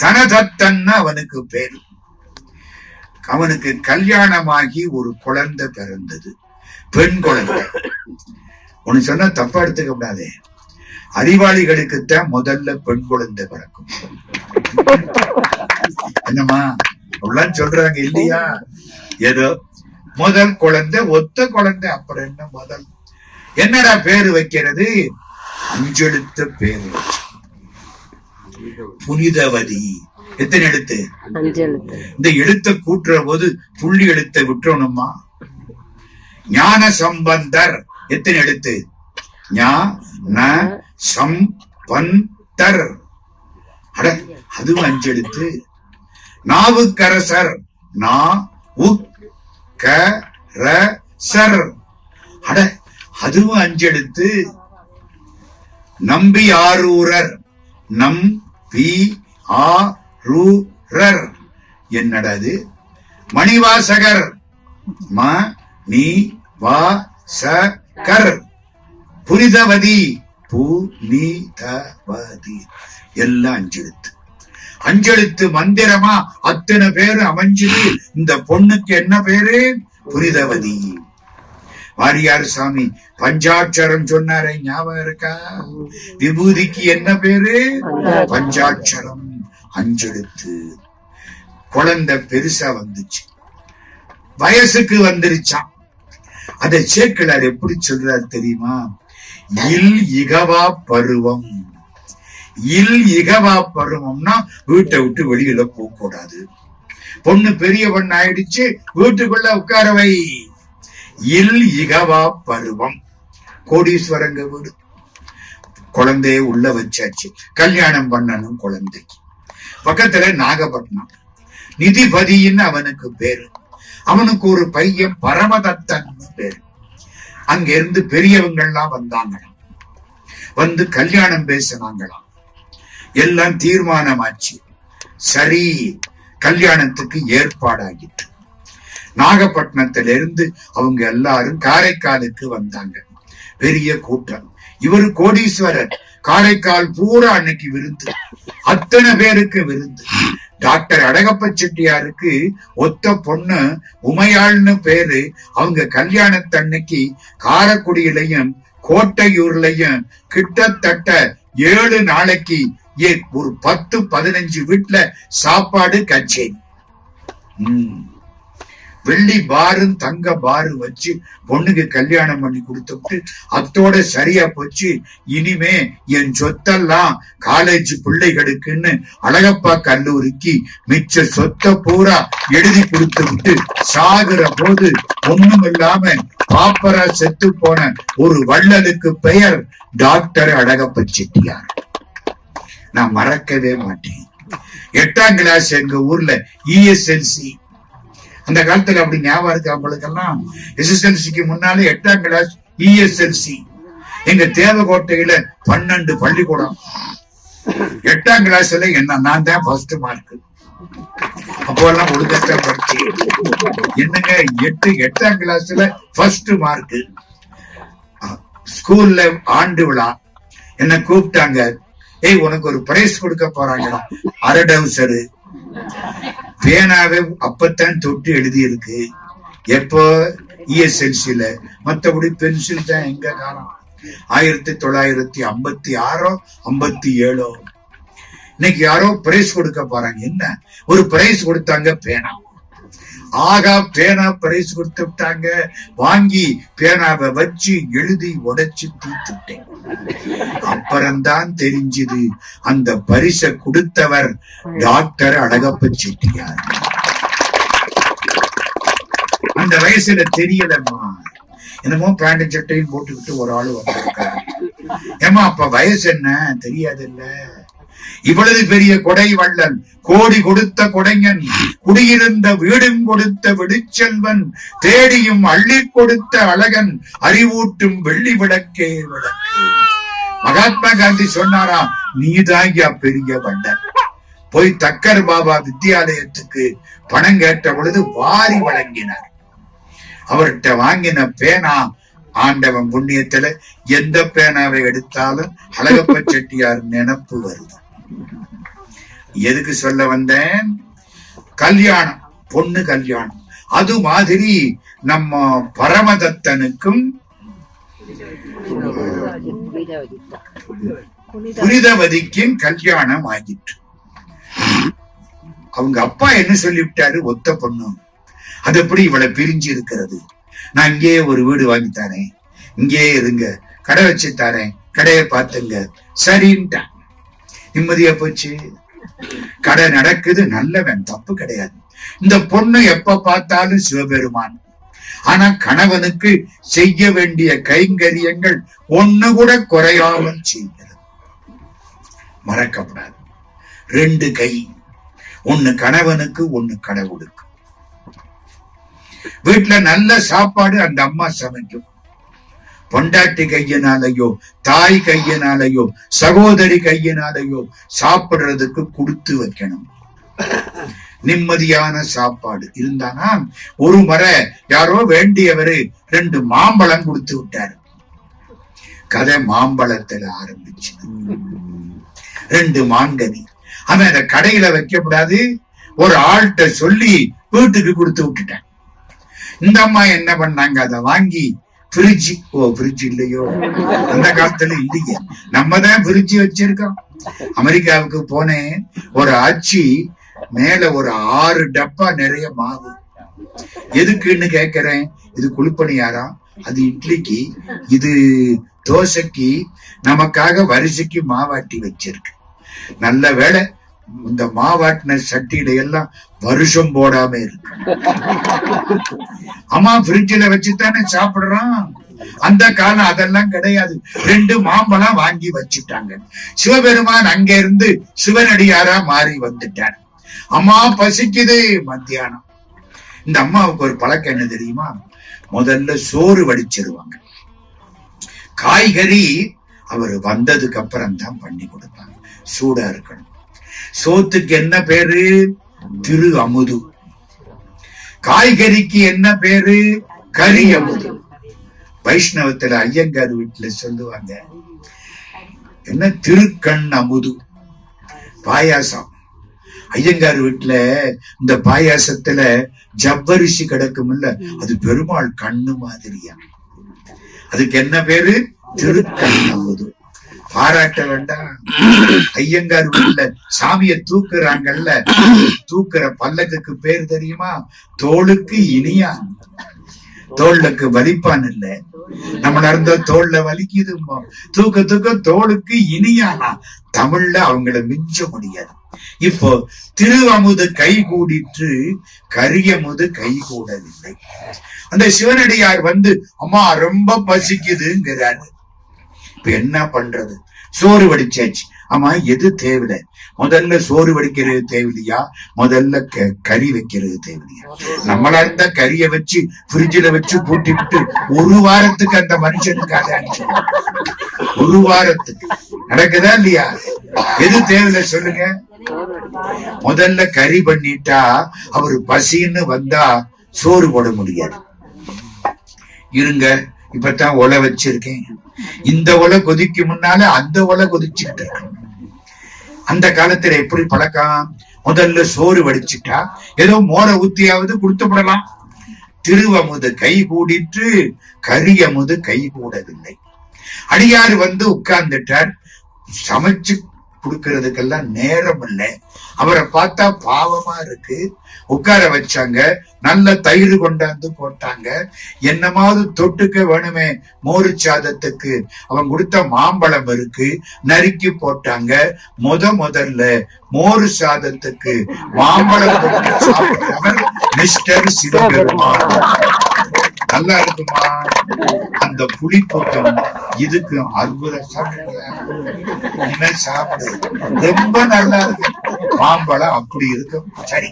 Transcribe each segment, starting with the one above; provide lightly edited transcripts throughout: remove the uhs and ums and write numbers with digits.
தனதத்தன்னு அவனுக்கு பேரு. அவனுக்கு கல்யாணமாகி ஒரு குழந்தை பிறந்தது, பெண் குழந்தை. ஒன்னு சொன்னா தப்பா எடுத்துக்க கூடாதே, அறிவாளிகளுக்குத்தான் முதல்ல பெண் குழந்தை பிறக்கும். என்னமா அப்படிலாம் சொல்றாங்க இல்லையா? ஏதோ முதல் குழந்தை, ஒத்த குழந்தை. அப்புறம் என்ன முதல்? என்னடா பேரு வைக்கிறது? அஞ்செழுத்த பேரு. புனிதவதி. எத்தனை எழுத்து? இந்த எழுத்தை கூட்டுற போது புள்ளி எழுத்தை விட்டுறணுமா? ஞான சம்பந்தர். எத்தனை எழுத்து? ஞான சம்பந்தர். அட, அதுவும் அஞ்செழுத்து. நாவுக்கரசர். நாவுக்கரசர். அட, அதுவும் அஞ்செழுத்து. நம்பி ஆரூரர். நம்பி ஆரூரர். என்னடா அது? மணிவாசகர். மணிவாசகர். புனிதவதி. புனிதவதி. எல்லாம் அஞ்செழுத்து. அஞ்செழுத்து மந்திரமா அத்தனை பேரு அமைஞ்சது. இந்த பொண்ணுக்கு என்ன பேரு? புனிதவதி. வாரியார் சாமி பஞ்சாட்சரம் சொன்னாரே, ஞாபகம் இருக்கா? விபூதிக்கு என்ன பேரு? பஞ்சாட்சரம். அஞ்செழுத்து. குழந்தை பெருசா வந்துச்சு, வயசுக்கு வந்துருச்சான். அதை சேக்கிழார் எப்படி சொல்றார் தெரியுமா? இல் இகவா பருவம். இல் இகவா பருவம்னா வீட்டை விட்டு வெளியில போக கூடாது. பொண்ணு பெரிய பொண்ணு ஆயிடுச்சு, வீட்டுக்குள்ள உட்கார வை. இல் இகவா பருவம். கோடீஸ்வரங்க வீடு. குழந்தைய உள்ள வச்சாச்சு, கல்யாணம் பண்ணணும் குழந்தைக்கு. பக்கத்துல நாகப்பட்டினம். நிதிபதின்னு அவனுக்கு பேரு. அவனுக்கு ஒரு பையன் பரமதத்தன் பேரு. அங்க இருந்து பெரியவங்கள்லாம் வந்தாங்களாம், வந்து கல்யாணம் பேசினாங்களாம். எல்லாம் தீர்மானமாச்சு. சரி, கல்யாணத்துக்கு ஏற்பாடாகிட்டு நாகப்பட்டினத்தில இருந்து அவங்க எல்லாரும் காரைக்காலுக்கு வந்தாங்க. பெரிய கூட்டம். இவரு கோடீஸ்வரர். காரைக்கால் பூரா அன்னைக்கு விருந்து, அத்தனை பேருக்கு விருந்து. டாக்டர் அழகப்ப செட்டியாருக்கு ஒத்த பொண்ணு உமையாள்னு பேரு. அவங்க கல்யாணத்தன்னைக்கு காரைக்குடியிலையும் கோட்டையூர்லயும் கிட்டத்தட்ட 7 நாளைக்கு ஒரு 10-15 வீட்டுல சாப்பாடு கச்சேரி. வெள்ளி பாரும் தங்க பாரு வச்சு பொண்ணுக்கு கல்யாணம் பண்ணி கொடுத்துட்டு அத்தோட சரியா போச்சு. இனிமே என் சொத்தெல்லாம் காலேஜ் பிள்ளைகளுக்குன்னு அழகப்பா கல்லூரிக்கு மிச்ச சொத்தை பூரா எழுதி கொடுத்து விட்டு சாகுற போது ஒண்ணும் இல்லாம பாப்பரா செத்து போன ஒரு வள்ளலுக்கு பெயர் டாக்டர் அழகப்ப செட்டியார். நான் மறக்கவே மாட்டேன். 8ஆம் கிளாஸ் எங்க ஊர்ல ESLC. அந்த காலத்துல அப்படி ஞாபகம் இருக்கு அவங்களுக்கெல்லாம். SSLCக்கு முன்னாலே 8ஆம் கிளாஸ் ESLC. எங்க தேவகோட்டையில 12 பள்ளிக்கூடம். 8ஆம் கிளாஸ்ல என்ன நான் தான் ஃபர்ஸ்ட் மார்க். அப்போல்லாம் ஒழுங்கத்தான் படிச்சு என்னங்க 8ஆம் கிளாஸ்ல ஃபர்ஸ்ட் மார்க். ஸ்கூல்ல ஆண்டு விழா என்ன கூப்பிட்டாங்க. ஏய், உனக்கு ஒரு பிரைஸ் கொடுக்க போறாங்களா? அரடவுசரு பேனாவே அப்பத்தான் தொட்டு எழுதி இருக்கு. எப்போ? ESLCல. மற்றபடி பென்சில் தான் எங்க காலம். 1956 57. இன்னைக்கு யாரோ பிரைஸ் கொடுக்க போறாங்க. என்ன ஒரு பிரைஸ் கொடுத்தாங்க? பேனா. ஆகா, பேனா பிரைஸ் கொடுத்து விட்டாங்க. வாங்கி பேனாவை வச்சு எழுதி உடைச்சு தீத்துட்டேன். அப்புறம்தான் தெரிஞ்சது அந்த பரிசை கொடுத்தவர் டாக்டர் அழகப்ப செட்டியார். அந்த வயசுல தெரியலம்மா. என்னமோ பேண்ட் சட்டையும் போட்டுக்கிட்டு ஒரு ஆளு வந்திருக்காரு. ஏமா அப்ப வயசு என்ன தெரியாது இல்ல? இவ்வளவு பெரிய கொடை வள்ளல், கோடி கொடுத்த கொடைஞன், குடியிருந்த வீடும் கொடுத்த விடுச்செல்வன், தேடியும் அள்ளி கொடுத்த அழகன், அறிவூட்டும் வெள்ளி விளக்கே விளக்கு. மகாத்மா காந்தி சொன்னாரா, நீதாங்கியா பெரிய வள்ளல். போய் தக்கர் பாபா வித்தியாலயத்துக்கு பணம் கேட்ட பொழுது வாரி வழங்கினார். அவர்கிட்ட வாங்கின பேனா ஆண்டவன் புண்ணியத்துல எந்த பேனாவை எடுத்தாலும் அழகப்ப செட்டியார் நினப்பு வருது. எதுக்கு சொல்ல வந்தேன்? கல்யாணம், பொண்ணு கல்யாணம். அது மாதிரி நம்ம பரமதத்தனுக்கும் புனிதவதிக்கும் கல்யாணம் ஆகிட்டு. அவங்க அப்பா என்ன சொல்லிவிட்டாரு? ஒத்த பொண்ணு, அது எப்படி இவளை பிரிஞ்சு இருக்கிறது? நான் இங்கேயே ஒரு வீடு வாங்கி தரேன், இங்கேயே இருங்க, கடை வச்சு தரேன், கடையை பார்த்துங்க. சரின்ட்டான். நிம்மதியா போச்சு. கடை நடக்குது, நல்லவன், தப்பு கிடையாது. இந்த பொண்ணு எப்ப பார்த்தாலும் சிவபெருமான். ஆனா கணவனுக்கு செய்ய வேண்டிய கைங்கரியங்கள் ஒண்ணு கூட குறையாமல் செய்கிறது. மறக்கப்படாது. 2 கை, ஒண்ணு கணவனுக்கு, ஒண்ணு கடவுளுக்கு. வீட்டுல நல்ல சாப்பாடு அந்த அம்மா சமைக்கும். பொண்டாட்டி கையினாலேயோ, தாய் கையினாலேயோ, சகோதரி கையினாலேயோ சாப்பிடுறதுக்கு கொடுத்து வைக்கணும். நிம்மதியான சாப்பாடு இருந்தானா. ஒரு முறை யாரோ வேண்டியவரு 2 மாம்பழம் கொடுத்து விட்டாரு. கதை மாம்பழத்துல ஆரம்பிச்சு. 2 மாங்கனி. அவன் அந்த கடையில வைக்கப்படாது, ஒரு ஆள்கிட்ட சொல்லி வீட்டுக்கு கொடுத்து விட்டுட்டான். இந்த அம்மா என்ன பண்ணாங்க? அதை வாங்கி ஃப்ரிட்ஜ், ஃப்ரிட்ஜ் இல்லையோ, அந்த காலத்துல இல்லையே, நம்ம தான் ஃப்ரிட்ஜ் வச்சிருக்கோம். அமெரிக்காவுக்கு போனேன், ஒரு ஆட்சி மேல ஒரு 6 டப்பா நிறைய மாவு. எதுக்குன்னு கேக்குறேன். இது குழிப்பணியாரா, அது இட்லிக்கு, இது தோசைக்கு, நமக்காக வரிசைக்கு மாவாட்டி வச்சிருக்கு. நல்ல வேளை இந்த மாவாட்டின சட்டியில எல்லாம் வருஷம் போடாம இருக்கு. அம்மா ஃப்ரிட்ஜில வச்சுதானே சாப்பிடுறான். அந்த காலம் அதெல்லாம் கிடையாது. 2 மாம்பழம் வாங்கி வச்சுட்டாங்க. சிவபெருமான் அங்க இருந்து சிவனடியாரா மாறி வந்துட்டார். அம்மா பசிக்குது, மத்தியானம். இந்த அம்மாவுக்கு ஒரு பழக்கம் என்ன தெரியுமா? முதல்ல சோறு வடிச்சிருவாங்க. காய்கறி அவர் வந்ததுக்கு அப்புறம் தான் பண்ணி கொடுப்பாங்க. சூடா இருக்கணும். சோத்துக்கு என்ன பேரு? திரு அமுது. காய்கறிக்கு என்ன பேரு? கரி அமுது. வைஷ்ணவத்துல ஐயங்கார் வீட்டுல சொல்லுவாங்க, என்ன திருக்கண் அமுது. பாயாசம். ஐயங்கார் வீட்டுல இந்த பாயாசத்துல ஜவ்வரிசி கிடக்கும் இல்ல, அது பெருமாள் கண்ணு மாதிரியா. அதுக்கு என்ன பேரு? திருக்கண் அமுது. பாராட்ட வேண்டாம். ஐயங்கார் வீட்டுல சாமிய தூக்குறாங்கல்ல, தூக்குற பல்லக்குக்கு பேர் தெரியுமா? தோளுக்கு இனியான். தோளுக்கு வலிப்பான் இல்ல, நம்மள இருந்த தோல்ல வலிக்குது. தூக்க தூக்க தோளுக்கு இனியானா. தமிழ்ல அவங்கள மிஞ்ச முடியாது. இப்போ திருவமுது கை கூடிற்று, கரியமுது கை கூடவில்லை. அந்த சிவனடியார் வந்து அம்மா ரொம்ப பசிக்குதுங்கிறாரு. இப்ப என்ன பண்றது? சோறு வடிச்சாச்சு. ஆமா, எது தேவையில்லை? முதல்ல சோறு வடிக்கிறது தேவையில்லையா, முதல்ல கறி வைக்கிறது தேவையில்லையா? நம்மளா இருந்தா கறியை வச்சு ஃப்ரிட்ஜில வச்சு பூட்டி விட்டு 1 வாரத்துக்கு அந்த மனுஷனுக்கு அதை அனுப்பிச்சு. 1 வாரத்துக்கு நடக்குதா இல்லையா? எது தேவையில்லை சொல்லுங்க? முதல்ல கறி பண்ணிட்டா அவரு பசின்னு வந்தா சோறு போட முடியாது. இருங்க, இப்பதான் ஒலை வச்சிருக்கேன். இந்த ஒலை கொதிக்கு முன்னால அந்த ஒலை கொதிச்சுட்டு இருக்கு. அந்த காலத்துல எப்படி பழக்கம்? முதல்ல சோறு வடிச்சுட்டா ஏதோ மோரை ஊத்தியாவது கொடுத்து விடலாம். திருவமுது கை கூடிற்று, கரியமுது கை கூடவில்லை. அடியார் வந்து உட்கார்ந்துட்டார். சமைச்சு குடுக்கறதுக்கெல்லாம் நேரம் இல்லை. அவரை பார்த்தா பாவமா இருக்கு. உட்கார வச்சாங்க. நல்ல தயிர் கொண்டாந்து போட்டாங்க. என்னமாவது தொட்டுக்க வேணுமே மோரு சாதத்துக்கு. அவன் கொடுத்த மாம்பழம் இருக்கு, நறுக்கி போட்டாங்க. முதல்ல மோரு சாதத்துக்கு மாம்பழம் தொட்டு சாப்பிட்டவர் மிஸ்டர் சிவபெருமான். நல்லா இருக்குமா? அந்த புளிப்புக்கும் இதுக்கும் அற்புத சாப்பிடு. ரொம்ப நல்லா இருக்கு. மாம்பழம் அப்படி இருக்கும். சரி,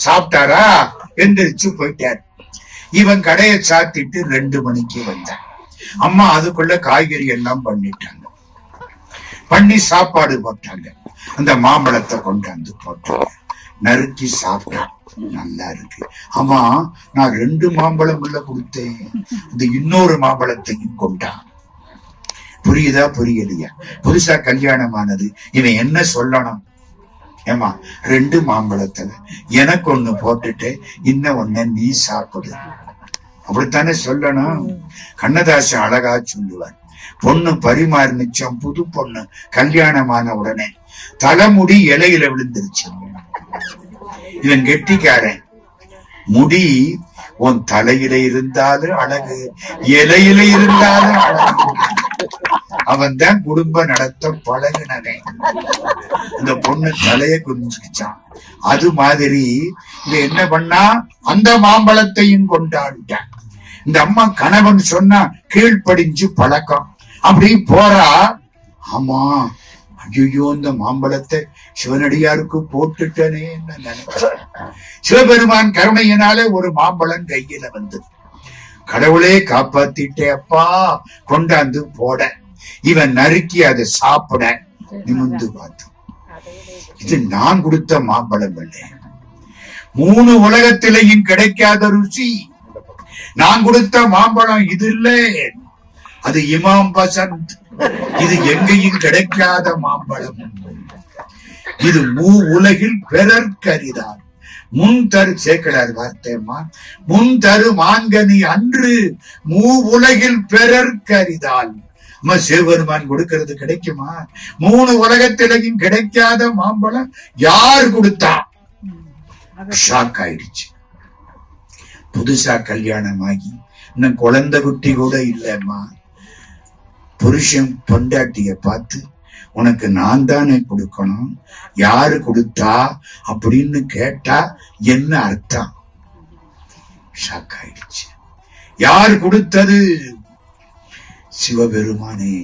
சாப்பிட்டாரா? எந்திரிச்சு போயிட்டார். இவன் கடையை சாத்திட்டு 2 மணிக்கு வந்தான். அம்மா அதுக்குள்ள காய்கறி எல்லாம் பண்ணிட்டாங்க. பண்ணி சாப்பாடு போட்டாங்க. அந்த மாம்பழத்தை கொண்டாந்து போட்டாங்க. நறுக்கி சாப்பிட்டான். நல்லா இருக்கு. ஆமா, நான் 2 மாம்பழம் உள்ள கொடுத்தேன், இந்த இன்னொரு மாம்பழத்தையும் கொண்டான். புரியுதா புரியலையா? புதுசா கல்யாணம் ஆனது. இவன் என்ன சொல்லணும்? ஏமா 2 மாம்பழத்துல எனக்கு ஒண்ணு போட்டுட்டு இன்னும் ஒண்ணு நீ சாப்பிடு, அப்படித்தானே சொல்லணும். கண்ணதாசன் அழகா சொல்லுவார், பொண்ணு பரிமாறு மிச்சம் புது பொண்ணு கல்யாணமான உடனே தலைமுடி இலையில விழுந்துருச்சு. இவன் கெட்டிக்காரன், முடி உன் தலையில இருந்தாலும் அழகு, இலையில இருந்தாலும் அழகு. அவன் தான் குடும்ப நடத்த பழகினவன். இந்த பொண்ணு தலைய குறிஞ்சுக்கிச்சான். அது மாதிரி இது என்ன பண்ணா, அந்த மாம்பழத்தையும் கொண்டாடிட்டான். இந்த அம்மா கணவன் சொன்னா கீழ்ப்படிஞ்சு பழக்கம். அப்படி போறா. ஆமா, ஐயோ இந்த மாம்பழத்தை சிவனடியாருக்கு போட்டுட்டனே நினைச்சேன். சிவபெருமான் கருணையினாலே ஒரு மாம்பழம் கையில வந்தது. கடவுளே காப்பாத்திட்டே அப்பா, கொண்டாந்து போட. இவன் நறுக்கி அதை சாப்பிட நிமிந்து பார்த்தான். இது நான் கொடுத்த மாம்பழம் இல்லை, 3 உலகத்திலையும் கிடைக்காத ருசி. நான் கொடுத்த மாம்பழம் இது இல்லை, அது இமாம் பசந்த். இது எங்கேயும் கிடைக்காத மாம்பழம். இது உலகில் பிறர்க்கரிதான். முன் தரு சேக்கலார் வார்த்தைமா, முன் தரு மாங்கனி அன்று உலகில் பிறர்க்கரிதால். சிவபெருமான் கொடுக்கிறது கிடைக்குமா? 3 உலகத்திலையும் கிடைக்காத மாம்பழம் யார் கொடுத்தா? ஷாக் ஆயிடுச்சு. புதுசா கல்யாணம் ஆகி இன்னும் குழந்தை குட்டி கூட இல்லம்மா. புருஷன் பொண்டாட்டிய பார்த்து, உனக்கு நான் தானே கொடுக்கணும், யாரு கொடுத்தா அப்படின்னு கேட்டா என்ன அர்த்தம்? ஷாக் ஆயிடுச்சு. யார் கொடுத்தது? சிவபெருமானே,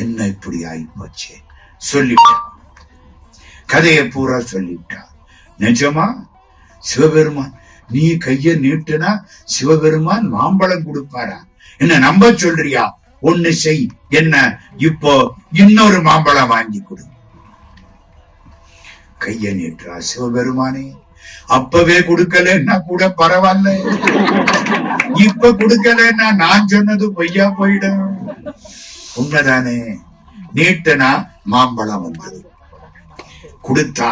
என்ன இப்படி ஆயிப்போச்சு சொல்லிட்டான். கதையை பூரா சொல்லிட்டான். நிஜமா சிவபெருமான், நீ கைய நீட்டுனா சிவபெருமான் மாம்பழம் கொடுப்பாரா? என்ன நம்ப சொல்றியா? ஒண்ணு செய், என்ன இப்போ இன்னொரு மாம்பழம் வாங்கி கொடு. கைய நீட்டுறா. சிவபெருமானே, அப்பவே கொடுக்கலன்னா கூட பரவாயில்ல, இப்ப கொடுக்கலன்னா நான் சொன்னது பொய்யா போயிடும். உண்மைதானே? நீட்டனா மாம்பழம் வந்தது. கொடுத்தா.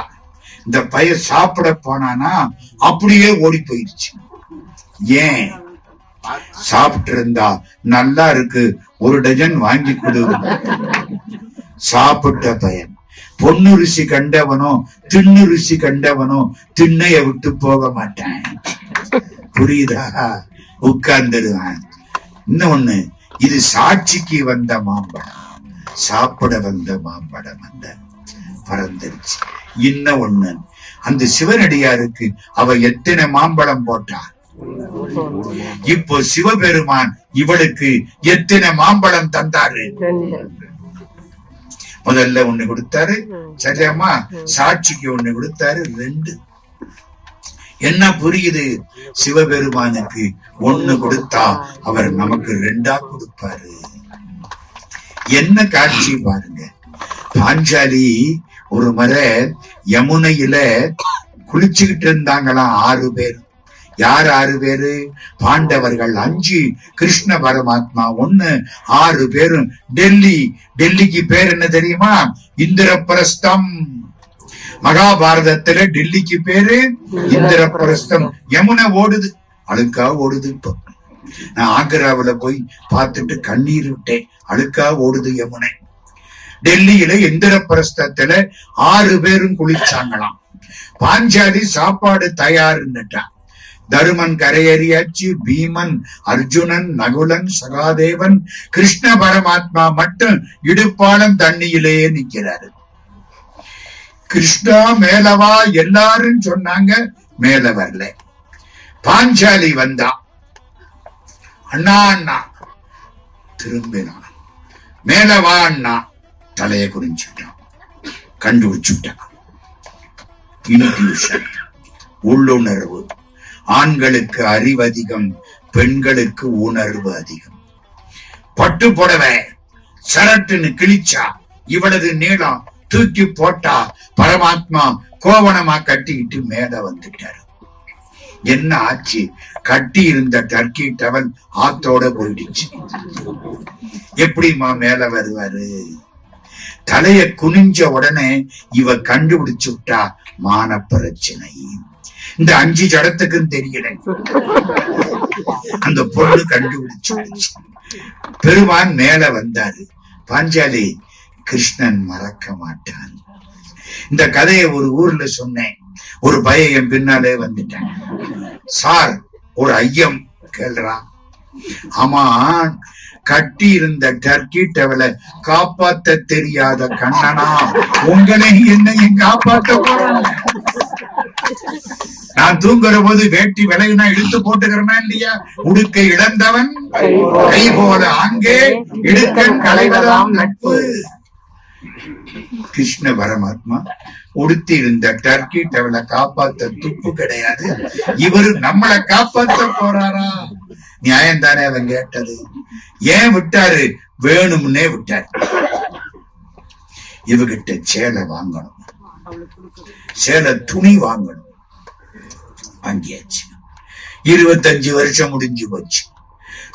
இந்த பையன் சாப்பிட போனானா அப்படியே ஓடி போயிடுச்சு. ஏன்? சாப்பிட்டு இருந்தா நல்லா இருக்கு, 1 டஜன் வாங்கி கொடு. சாப்பிட்ட பையன் பொண்ணு ருசி கண்டவனோ திண்ணு ருசி கண்டவனோ திண்ணைய விட்டு போக மாட்டான். புரியுதா? உட்கார்ந்துடுவான். இன்னொன்னு, இது சாட்சிக்கு வந்த மாம்பழம், சாப்பிட வந்த மாம்பழம் அந்த பறந்துருச்சு. இன்னும் ஒண்ணு, அந்த சிவனடியாருக்கு அவ எத்தனை மாம்பழம் போட்டா? இப்போ சிவபெருமான் இவளுக்கு எத்தனை மாம்பழம் தந்தாரு? முதல்ல 1 கொடுத்தாரு, சரியாமா? சாட்சிக்கு 1 கொடுத்தாரு, 2. என்ன புரியுது? சிவபெருமானுக்கு 1 கொடுத்தா அவர் நமக்கு 2ஆ கொடுப்பாரு. என்ன காட்சி பாருங்க. பாஞ்சாலி ஒரு முறை யமுனையில குளிச்சுக்கிட்டு இருந்தாங்களாம் 6 பேர். யார் 6 பேரு? பாண்டவர்கள் 5, கிருஷ்ண பரமாத்மா 1, 6 பேரும் டெல்லிக்கு பேர் என்ன தெரியுமா? இந்திரபிரஸ்தம். மகாபாரதத்துல டெல்லிக்கு பேரு இந்திரபிரஸ்தம். யமுனை ஓடுது, அழுக்கா ஓடுது. இப்போ நான் ஆக்ராவில போய் பார்த்துட்டு கண்ணீர் விட்டேன். அழுக்கா ஓடுது யமுனை. டெல்லியில இந்திரபிரஸ்தத்துல 6 பேரும் குளிச்சாங்களாம். பாஞ்சாலி சாப்பாடு தயாருன்னுட்டான். தருமன் கரையேறியாச்சு. பீமன், அர்ஜுனன், நகுலன், சகாதேவன், கிருஷ்ண பரமாத்மா மட்டும் இடுப்பாளம் தண்ணியிலேயே நிக்கிறாரு. கிருஷ்ணா மேலவா எல்லாரும் சொன்னாங்க, மேல வரல. பாஞ்சாலி வந்தா, அண்ணா அண்ணா திரும்பினான். மேலவா அண்ணா, தலைய குறிஞ்சுட்டான், கண்டுபிடிச்சுட்டான். இன்ட்யூஷன், உள்ளுணர்வு. ஆண்களுக்கு அறிவு அதிகம், பெண்களுக்கு உணர்வு அதிகம். பட்டு புடவை சரட்டுன்னு கிழிச்சா, இவளது நீளம் தூக்கி போட்டா, பரமாத்மா கோவணமா கட்டிக்கிட்டு மேல வந்துட்டாரு. என்ன ஆச்சு? கட்டி இருந்த டர்க்கி டவல் ஆத்தோட போயிடுச்சு. எப்படிமா மேல வருவாரு? தலைய குனிஞ்ச உடனே இவ கண்டுபிடிச்சு விட்டா மான பிரச்சனை. இந்த 5 ஜடத்துக்கும் தெரியல, அந்த பொண்ணு கண்டுபிடிச்சு. பெருமான் மேல வந்தாரு. பாஞ்சாலி, கிருஷ்ணன் மறக்க மாட்டான். இந்த கதையை ஒரு ஊர்ல சொன்னேன். ஒரு பையன் என் பின்னாலே வந்துட்டேன். சார், ஒரு ஐயம் கேள்றான். ஆமா, கட்டி இருந்த டர்க்கி டவலை காப்பாத்த தெரியாத கண்ணனா உங்களை என்னையும் காப்பாத்த போறாங்க. நான் தூங்குற போது வேட்டி விலகுனா இழுத்து போட்டுக்கிறனா இல்லையா? உடுக்கை இழந்தவன் கை போல அங்கே இடுக்கன் களைவதாம் நட்பு. கிருஷ்ண பரமாத்மா உடுத்தி இருந்த டர்க்கி டவலை காப்பாத்த துப்பு கிடையாது. இவரு நம்மளை காப்பாத்த போறாரா? நியாயம் தானே அவன் கேட்டது. ஏன் விட்டாரு? வேணும்னே விட்டாரு. இவகிட்ட சேலை வாங்கணும், சேலை துணி வாங்கணும். வாங்கியாச்சு. 25 வருஷம் முடிஞ்சு போச்சு.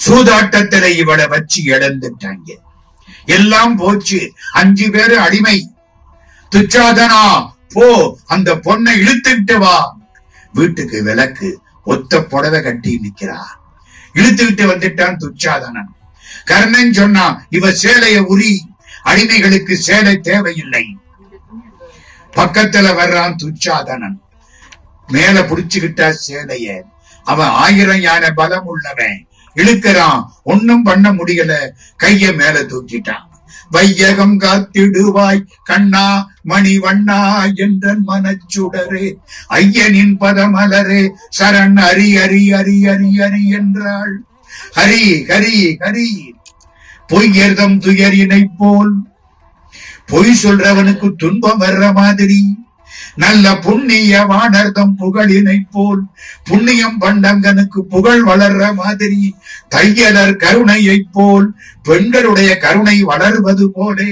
சூதாட்டத்துல இவளை வச்சு இழந்துட்டாங்க. எல்லாம் போச்சு. 5 பேரு அடிமை. துச்சாதனா, போ, அந்த பொண்ணை இழுத்துக்கிட்டு வா. வீட்டுக்கு விளக்கு, ஒத்த புடவை கட்டி நிக்கிறா. இழுத்துக்கிட்டு வந்துட்டான் துச்சாதனன். கர்ணன் சொன்னா, இவ சேலைய உரி, அடிமைகளுக்கு சேலை தேவையில்லை. பக்கத்துல வர்றான் துச்சாதனன். மேல புடிச்சுக்கிட்டா சேலைய. அவன் 1000 யானை பலம் உள்ளவன். இழுக்கிறான், ஒன்னும் பண்ண முடியல. கைய மேல தூக்கிட்டான். வையகம் காத்திடுவாய் கண்ணா மணிவண்ணா என்ற மனச்சுடரே, ஐயனின் பதமலரே சரண் ஹரி ஹரி ஹரி ஹரி ஹரி என்றாள். ஹரி ஹரி ஹரி. பொய்யர்தம் துயரினை போல், பொய் சொல்றவனுக்கு துன்பம் வர்ற மாதிரி, நல்ல புண்ணிய வானர்தம் புகழினை போல், புண்ணியம் பண்டங்கனுக்கு புகழ் வளர்ற மாதிரி, தையலர் கருணையை போல் பெண்களுடைய கருணை வளர்வது போலே,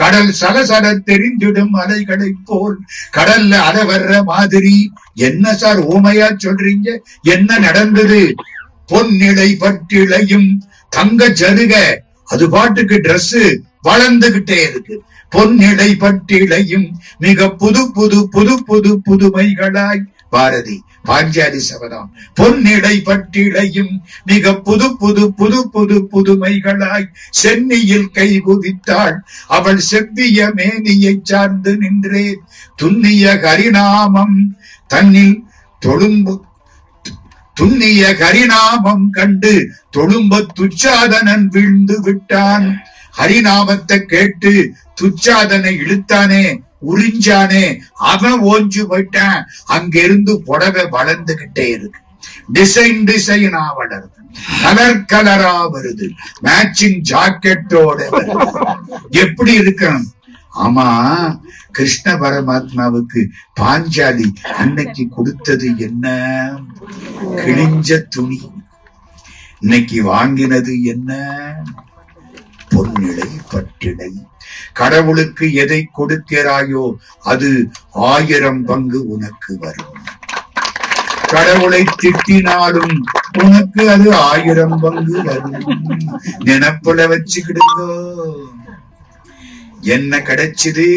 கடல் சலசல தெரிந்திடும் அலைகளை போல் கடல்ல அலை வர்ற மாதிரி. என்ன சார் ஊமையா சொல்றீங்க? என்ன நடந்தது? பொன்னிலை பட்டிளையும் தங்க ஜருக, அது பாட்டுக்கு டிரெஸ் வளர்ந்துகிட்டே இருக்கு. பொன்னிலை பட்டிளையும் மிக புது புது புது புது புதுமைகளாய். பாரதி, பாஞ்சாலி சபதம். பொன்னிலை பட்டிளையும் மிக புது புது புது புது புதுமைகளாய் சென்னியில் கை குவித்தாள். அவள் செவ்விய மேனியை சார்ந்து நின்றே துன்னிய கரிநாமம் தன்னில் தொழும்பு, துன்னிய கரிநாமம் கண்டு தொழும்ப துச்சாதனன் வீழ்ந்து விட்டான். ஹரிநாமத்தை கேட்டு துச்சாதனை இழுத்தானே, உறிஞ்சானே, அவன் ஓஞ்சு போயிட்டான். அங்கிருந்து புடவை வளர்ந்துகிட்டே இருக்கு. டிசைன் டிசைனா வளருது, கலர் கலரா வருது, மேட்சிங் ஜாக்கெட்டோட வருது. எப்படி இருக்கணும்? ஆமா, கிருஷ்ண பரமாத்மாவுக்கு பாஞ்சாலி அன்னைக்கு கொடுத்தது என்ன? கிழிஞ்ச துணி. இன்னைக்கு வாங்கினது என்ன? பொன்னிலை பட்டிடை. கடவுளுக்கு எதை கொடுக்கிறாயோ அது 1000 பங்கு உனக்கு வரும். கடவுளை திட்டினாலும் உனக்கு அது 1000 பங்கு வரும். நினைப்புல வச்சுக்கிடுங்க. என்ன கிடைச்சது?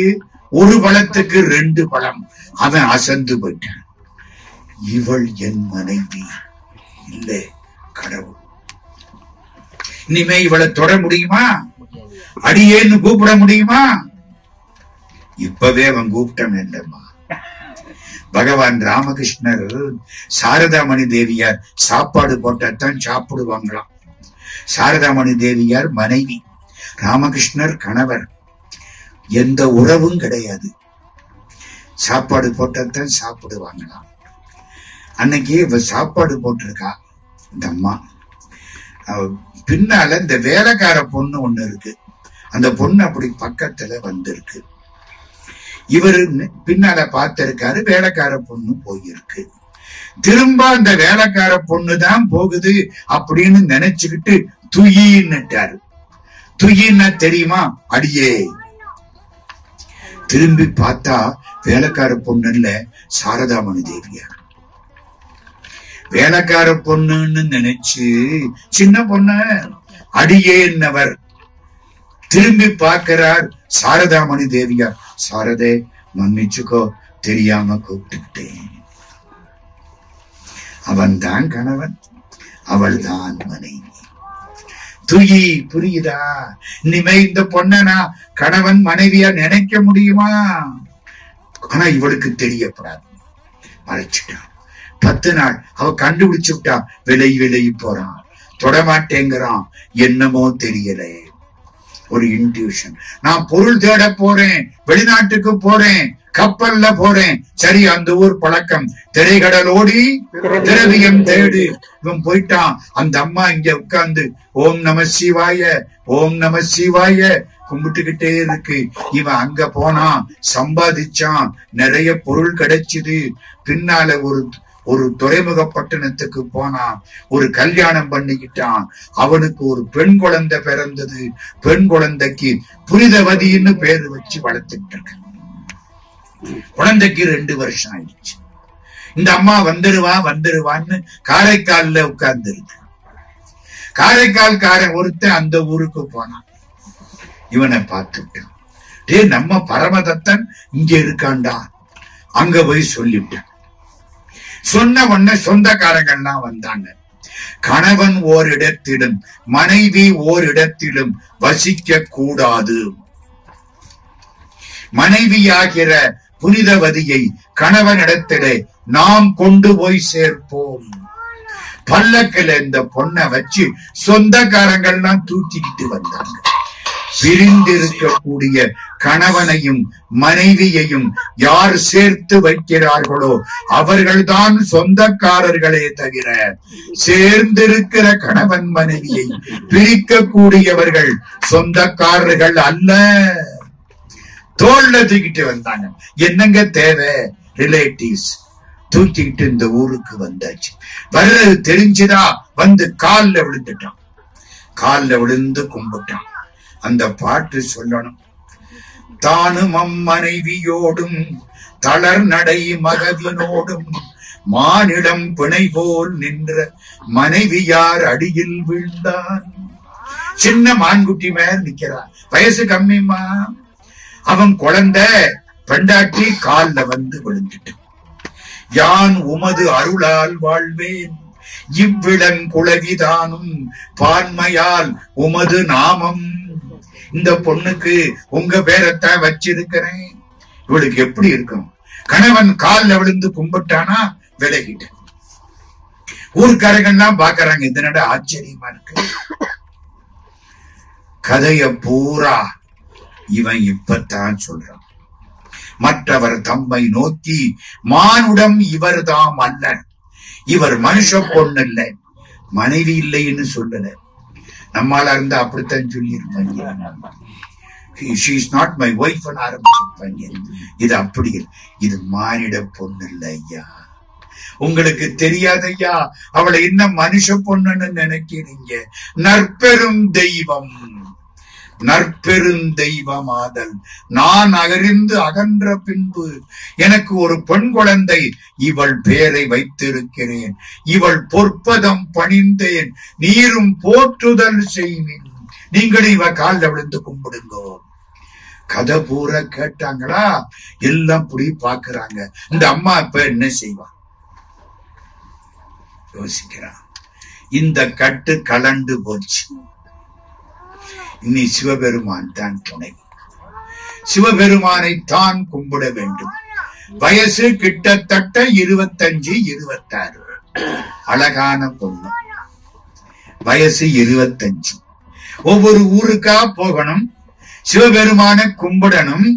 ஒரு பழத்துக்கு 2 பழம். அவன் அசந்து போயிட்டான். இவள் என் மனைவி இல்ல, கடவுள். இனிமே இவளை தொட முடியுமா? அடியேன்னு கூப்பிட முடியுமா? இப்பவே அவன் கூப்பிட்டான் இல்லம்மா. பகவான் ராமகிருஷ்ணர் சாரதாமணி தேவியார் சாப்பாடு போட்டாத்தான் சாப்பிடுவாங்களாம். சாரதாமணி தேவியார் மனைவி, ராமகிருஷ்ணர் கணவர். எந்த உறவும் கிடையாது. சாப்பாடு போட்டாத்தான் சாப்பிடுவாங்களாம். அன்னைக்கு இவ சாப்பாடு போட்டிருக்கா இந்த அம்மா. பின்னால இந்த வேலைக்கார பொண்ணு ஒண்ணு இருக்கு. அந்த பொண்ணு அப்படி பக்கத்துல வந்திருக்கு. இவரு பின்னால பார்த்திருக்காரு. வேலைக்கார பொண்ணு போயிருக்கு. திரும்ப அந்த வேலைக்கார பொண்ணு தான் போகுது அப்படின்னு நினைச்சுக்கிட்டு துயின்னுட்டாரு. துயின்னா தெரியுமா? அடியே. திரும்பி பார்த்தா வேலைக்கார பொண்ணு இல்ல, சாரதாமணி தேவியார். வேலைக்கார பொண்ணுன்னு நினைச்சு சின்ன பொண்ணு அடியேன்னவர் திரும்பி பார்க்கிறார் சாரதாமணி தேவியார். சாரதே, மன்னிச்சுக்கோ, தெரியாம கூப்பிட்டுக்கிட்டேன். அவன் தான் கணவன், அவள் தான் மனைவி. துயி, புரியுதா? இனிமே இந்த பொண்ணனா கணவன் மனைவியா நினைக்க முடியுமா? ஆனா இவளுக்கு தெரியப்படாது, மறைச்சிட்டான். 10 நாள் அவ கண்டுபிடிச்சு விட்டா. விலகி போறான், தொடமாட்டேங்கிறான். என்னமோ தெரியல, ஒரு இன்ட்யூஷன். நான் பொருள் தேட போறேன், வெளிநாட்டுக்கு போறேன், கப்பல்ல போறேன். சரி, அந்த ஊர் பழக்கம், திரைக்கடலோடி திரவியம் தேடு. இவன் போயிட்டான். அந்த அம்மா இங்க உட்கார்ந்து ஓம் நம சிவாய, ஓம் நம சிவாய கும்பிட்டுக்கிட்டே இருக்கு. இவன் அங்க போனான், சம்பாதிச்சான், நிறைய பொருள் கிடைச்சுது. பின்னால ஒரு துறைமுக பட்டணத்துக்கு போனான், ஒரு கல்யாணம் பண்ணிக்கிட்டான். அவனுக்கு ஒரு பெண் குழந்தை பிறந்தது. பெண் குழந்தைக்கு புனிதவதின்னு பேரு வச்சு வளர்த்துட்டு இருக்க. குழந்தைக்கு 2 வருஷம் ஆயிடுச்சு. இந்த அம்மா வந்துருவான்னு காரைக்கால்ல உட்கார்ந்து இருக்கு. காரைக்கால்காரன் ஒருத்தன் அந்த ஊருக்கு போனான். இவனை பார்த்துட்டான். டே, நம்ம பரமதத்தன் இங்க இருக்காண்டா. அங்க போய் சொல்லிவிட்டான். சொன்ன உடனே சொந்தக்காரங்கள்லாம் வந்தாங்க. கணவன் ஓரிடத்திலும் மனைவி ஓரிடத்திலும் வசிக்க கூடாது. மனைவியாகிற புனிதவதியை கணவனிடத்திலே நாம் கொண்டு போய் சேர்ப்போம். பல்லக்கில இந்த பொண்ணை வச்சு சொந்தக்காரங்கள்லாம் தூக்கிக்கிட்டு வந்தாங்க. பிரிந்திருக்கக்கூடிய கணவனையும் மனைவியையும் யார் சேர்த்து வைக்கிறார்களோ அவர்கள்தான் சொந்தக்காரர்களே தவிர சேர்ந்திருக்கிற கணவன் மனைவியை பிரிக்கக்கூடியவர்கள் சொந்தக்காரர்கள் அல்ல. தோல்ல தூக்கிட்டு வந்தாங்க. என்னங்க தேவை? ரிலேட்டிவ்ஸ். தூக்கிட்டு இந்த ஊருக்கு வந்தாச்சு. வர்றது தெரிஞ்சுதா? வந்து கால்ல விழுந்துட்டான். கால்ல விழுந்து கும்பிட்டான். அந்த பாட்டு சொல்லணும். தானும் அம்மனைவியோடும் தளர் நடை மகவினோடும் மானிடம் பிணை போல் நின்ற மனைவியார் அடியில் வீழ்ந்தான். சின்ன மான்குட்டி மேல் நிக்கிறான், வயசு கம்மிமா. அவன் குழந்தை பெண்டாட்டி கால்ல வந்து விழுந்துட்டான். யான் உமது அருளால் வாழ்வேன், இவ்விளன் குளவிதானும் பான்மையால் உமது நாமம். இந்த பொண்ணுக்கு உங்க பேரத்தான் வச்சிருக்கிறேன். இவளுக்கு எப்படி இருக்கும்? கணவன் கால்ல விழுந்து கும்பிட்டானா விலகிட்ட. ஊர்க்காரங்கள்லாம் பாக்குறாங்க. இதனோட ஆச்சரியமா இருக்கு. கதைய பூரா இவன் இப்பத்தான் சொல்றான். மற்றவர் தம்மை நோக்கி மானுடம் இவர் தாம் அல்ல, இவர் மனுஷ பொண்ணு இல்ல, மனைவி இல்லைன்னு சொல்லல. நம்மால இருந்தா அப்படித்தான் சொல்லி இருப்பாங்க. She is not my wife ன்னு ஆரம்பிச்சிருப்பாங்க. இது அப்படி, இது மானிட பொண்ணு இல்ல ஐயா. உங்களுக்கு தெரியாது ஐயா, அவளை இன்னும் மனுஷ பொண்ணுன்னு நினைக்கிறீங்க. நற்பெரும் தெய்வம், நற்பெருந்தெய்வமாதல் நான் அறிந்து அகன்ற பின்பு எனக்கு ஒரு பெண் குழந்தை, இவள் பேரை வைத்திருக்கிறேன். இவள் பொற்பதம் பணிந்தேன், நீரும் போற்றுதல் செய்வேன். நீங்கள் இவ காலில் விழுந்து கும்பிடுங்கோ. கதை பூரா கேட்டாங்களா? எல்லாம் புடி பாக்குறாங்க. இந்த அம்மா இப்ப என்ன செய்வா யோசிக்கிறான். இந்த கட்டு கலண்டு போச்சு. இனி சிவபெருமான் தான் துணை. சிவபெருமானை தான் கும்பிட வேண்டும். வயசு கிட்டத்தட்ட 25, 26. அழகான பொண்ணு, வயசு 25. ஒவ்வொரு ஊருக்கா போகணும், சிவபெருமான கும்பிடணும்.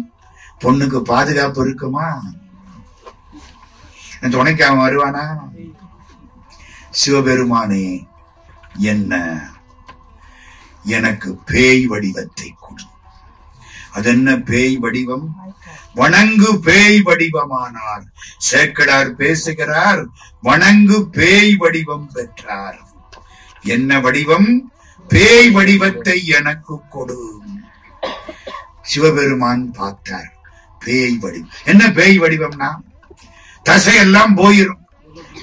பொண்ணுக்கு பாதுகாப்பு இருக்குமா? துணைக்கு அவன் வருவானா? சிவபெருமானே, என்ன எனக்கு பேய் வடிவத்தை கொடு. அதென்ன பேய் வடிவம்? வணங்கு பேய் வடிவமானார். சேக்கடார் பேசுகிறார், வணங்கு பேய் வடிவம் பெற்றார். என்ன வடிவம்? பேய் வடிவத்தை எனக்கு கொடு. சிவபெருமான் பார்த்தார். பேய் வடிவம். என்ன பேய் வடிவம்னா? தசையெல்லாம் போயிரும்,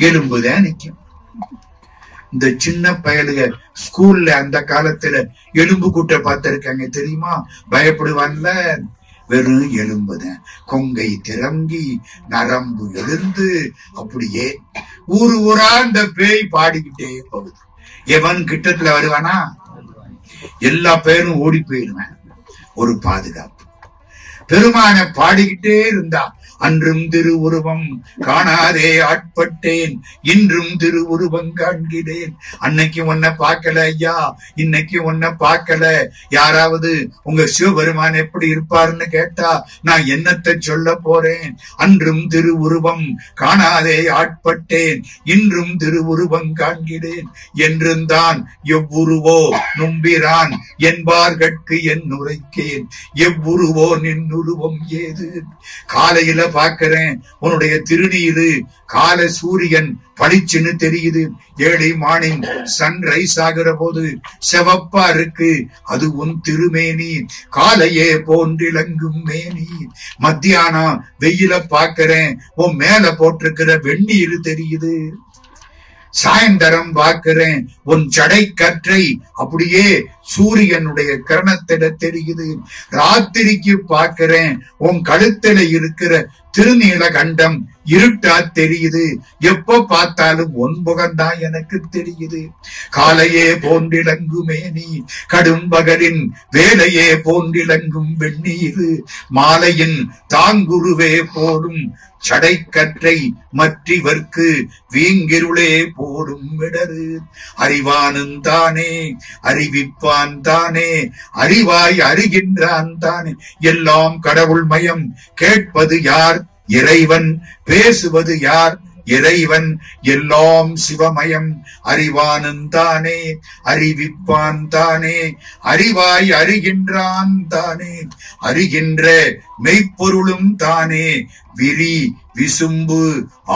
எலும்புதான் நிற்கும். இந்த சின்ன பயலுக ஸ்கூல்ல அந்த காலத்துல எலும்பு கூட்ட பார்த்திருக்காங்க தெரியுமா? பயப்படுவான்ல. வெறும் எலும்புதான், கொங்கை திறங்கி நரம்பு எழுந்து அப்படியே ஊரு ஊரா அந்த பேய் பாடிக்கிட்டே போகுது. எவன் கிட்டத்துல வருவானா? எல்லா பேரும் ஓடி போயிருவேன். ஒரு பாதுகாப்பு. பெருமான பாடிக்கிட்டே இருந்தா, அன்றும் திருவுருவம் காணாதே ஆட்பட்டேன், இன்றும் திருவுருவம் காண்கிறேன். அன்னைக்கு உன்னை பார்க்கல ஐயா, இன்னைக்கு உன்னை பார்க்கல. யாராவது உங்க சிவபெருமான் எப்படி இருப்பாருன்னு கேட்டா நான் என்னத்தை சொல்ல போறேன்? அன்றும் திருவுருவம் காணாதே ஆட்பட்டேன், இன்றும் திருவுருவம் காண்கிறேன். என்றுந்தான் எவ்வுருவோ நும்பிரான் என்பார்கட்கு என் உரைக்கேன். எவ்வுருவோ நின்னுருவம் ஏது? காலையில பார்க்கிறேன் உன்னுடைய திருநீரு, கால சூரியன் பளிச்சுன்னு தெரியுது. ஏழை மார்னிங் சன்ரைஸ் ஆகிற போது செவப்பா இருக்கு, அது உன் திருமேனி. காலையே போன்றிலங்கும் மேனி. மத்தியானம் வெயில பார்க்கிறேன், உன் மேல போட்டிருக்கிற வெந்நீர் தெரியுது. சாயந்தரம் பார்க்கிறேன் உன் ஜடை கற்றை அப்படியே சூரியனுடைய கிரணத்தில தெரியுது. ராத்திரிக்கு பார்க்கிறேன் உன் கழுத்துல இருக்கிற திருநீல கண்டம் இருட்டா தெரியுது. எப்ப பார்த்தாலும் உன் முகம்தான் எனக்கு தெரியுது. காலையே போன்றிலங்குமே நீ, கடும் பகலின் வேலையே போன்றிலங்கும் வெந்நீரு. மாலையின் தாங்குருவே போடும் சடைக்கற்றை மற்றிவர்க்கு வீங்கிருளே போடும் விடரு. அறிவானும் தானே அறிவிப்பான் தானே, அறிவாய் அறிகின்றான் தானே. எல்லாம் கடவுள் மயம், கேட்பது யார்? இறைவன். பேசுவது யார்? இறைவன். எல்லாம் சிவமயம். அறிவானும் தானே அறிவிப்பான் தானே, அறிவாய் அறிகின்றான் தானே. அறிகின்ற மெய்ப்பொருளும் தானே, விரி விசும்பு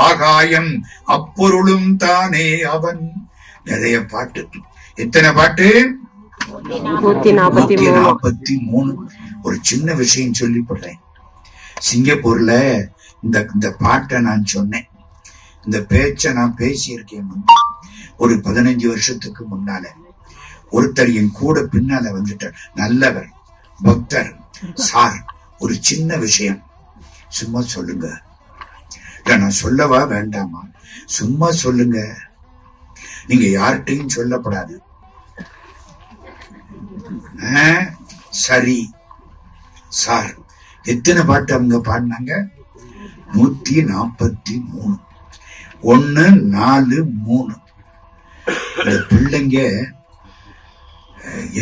ஆகாயம் அப்பொருளும் தானே அவன். நிறைய பாட்டு. எத்தனை பாட்டு? 143. ஒரு சின்ன விஷயம் சொல்லி போடுறேன். சிங்கப்பூர்ல இந்த பாட்டை நான் சொன்னேன், இந்த பேச்ச நான் பேசியிருக்கேன். ஒரு 15 வருஷத்துக்கு முன்னால ஒருத்தர் என் கூட பின்னால வந்துட்டார். நல்லவர், பக்தர். சார், ஒரு சின்ன விஷயம் சும்மா சொல்லுங்க. இல்ல நான் சொல்லவா வேண்டாமா? சும்மா சொல்லுங்க, நீங்க யார்கிட்டையும் சொல்லப்படாது. சரி சார். எத்தனை பாட்டு அவங்க பாடினாங்க? 143. 1 4 3. இந்த பிள்ளைங்க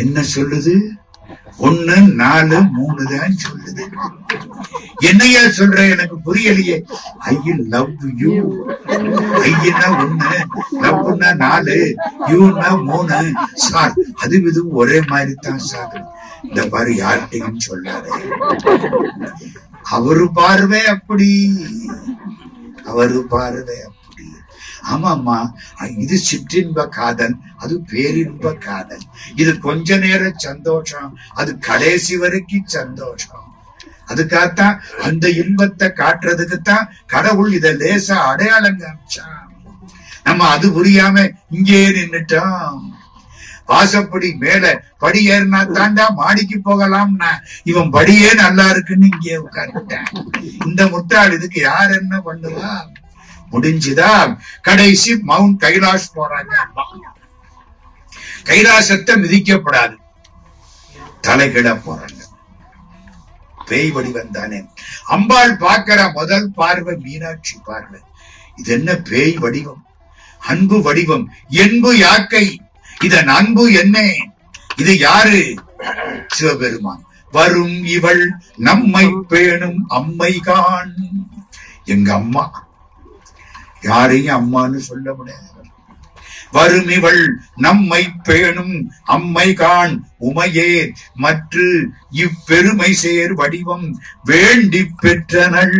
என்ன சொல்லுது? 1 4 3 தான் சொல்லுது. என்னையா சொல்ற? எனக்கு புரியலையே. I love you. ஐயா 1, லவ்னா 4, யூனா 3. சார், அது இது ஒரே மாதிரி தான் சார். இந்த பாரு, யார்கிட்டையும் சொல்லாத. அவரு பார்வை அப்படி, அவரு பார்வை அப்படி. ஆமாமா, இது சிற்றின்ப காதல், அது பேரின்ப காதல். இது கொஞ்ச நேரம் சந்தோஷம், அது கடைசி வரைக்கும் சந்தோஷம். அதுக்காகத்தான் அந்த இன்பத்தை காட்டுறதுக்குத்தான் கடவுள் இத லேசா அடையாளம் காமிச்சான். நம்ம அது புரியாம இங்கே நின்னுட்டோம். வாசப்படி மேல படி ஏறினா தாண்டா மாடிக்கு போகலாம்னா, இவன் படியே நல்லா இருக்குன்னு இங்கே உட்கார்ந்துட்டேன். இந்த முட்டாள் இதுக்கு யார் என்ன பண்ணுவா? முடிஞ்சுதா? கடைசி மவுண்ட் கைலாஷ் போறாங்க. கைலாசத்தை மிதிக்கப்படாது, தலைகிட போறாங்க. பேய் வடிவம் தானே. அம்பாள் பார்க்கிற முதல் பார்வை மீனாட்சி பார்வை. இது என்ன பேய் வடிவம்? அன்பு வடிவம். என்பு யாக்கை, இதன் அன்பு என்ன? இது யாரு? சிவபெருமான். வரும் இவள் நம்மை பேணும் அம்மை காண். எங்க அம்மா. யாரையும் அம்மான்னு சொல்ல முடியாது. வரும் இவள் நம்மை பேணும் அம்மை காண் உமையே மற்று இப்பெருமை சேர் வடிவம் வேண்டி பெற்றனள்.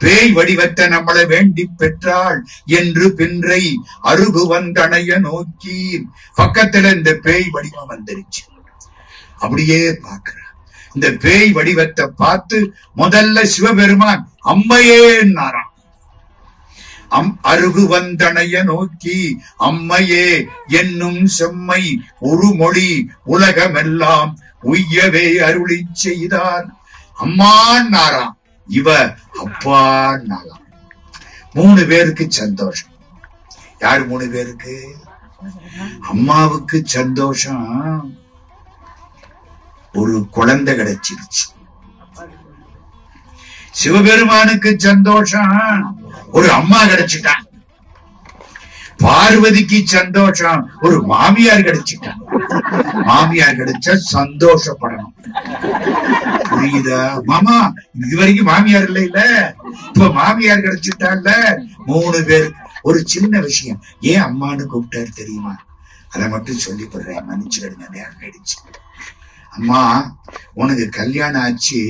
பேய் வடிவத்தை நம்மளை வேண்டி பெற்றாள் என்று பின்றை அருகு வந்தணைய நோக்கி பக்கத்துல இந்த பேய் வடிவம் வந்துருச்சு. அப்படியே பாக்குற இந்த பேய் வடிவத்தை பார்த்து முதல்ல சிவபெருமான் அம்மையே நாராம். அருகு வந்தனைய நோக்கி அம்மையே என்னும் செம்மை ஒரு மொழி உலகமெல்லாம் உய்யவே அருளி செய்தார். அம்மான்னாராம், இவ அப்பான்னாராம். 3 பேருக்கு சந்தோஷம். யாரு 3 பேருக்கு? அம்மாவுக்கு சந்தோஷம், ஒரு குழந்தை கிடைச்சிருச்சு. சிவபெருமானுக்கு சந்தோஷம், ஒரு அம்மா கிடைச்சிட்டான். பார்வதிக்கு சந்தோஷம், ஒரு மாமியார் கிடைச்சிட்டான். மாமியார் கிடைச்சா சந்தோஷப்படணும். புரியுதா மாமா? இதுவரைக்கும் மாமியார் இல்ல, இப்ப மாமியார் கிடைச்சிட்டான்ல. 3 பேர். ஒரு சின்ன விஷயம், ஏன் அம்மான்னு கூப்பிட்டாரு தெரியுமா? அதை மட்டும் சொல்லி போடுறேன், மன்னிச்சுக்கிடுங்க, நேரம் ஆயிடுச்சு. அம்மா, உனக்கு கல்யாணம் ஆச்சு,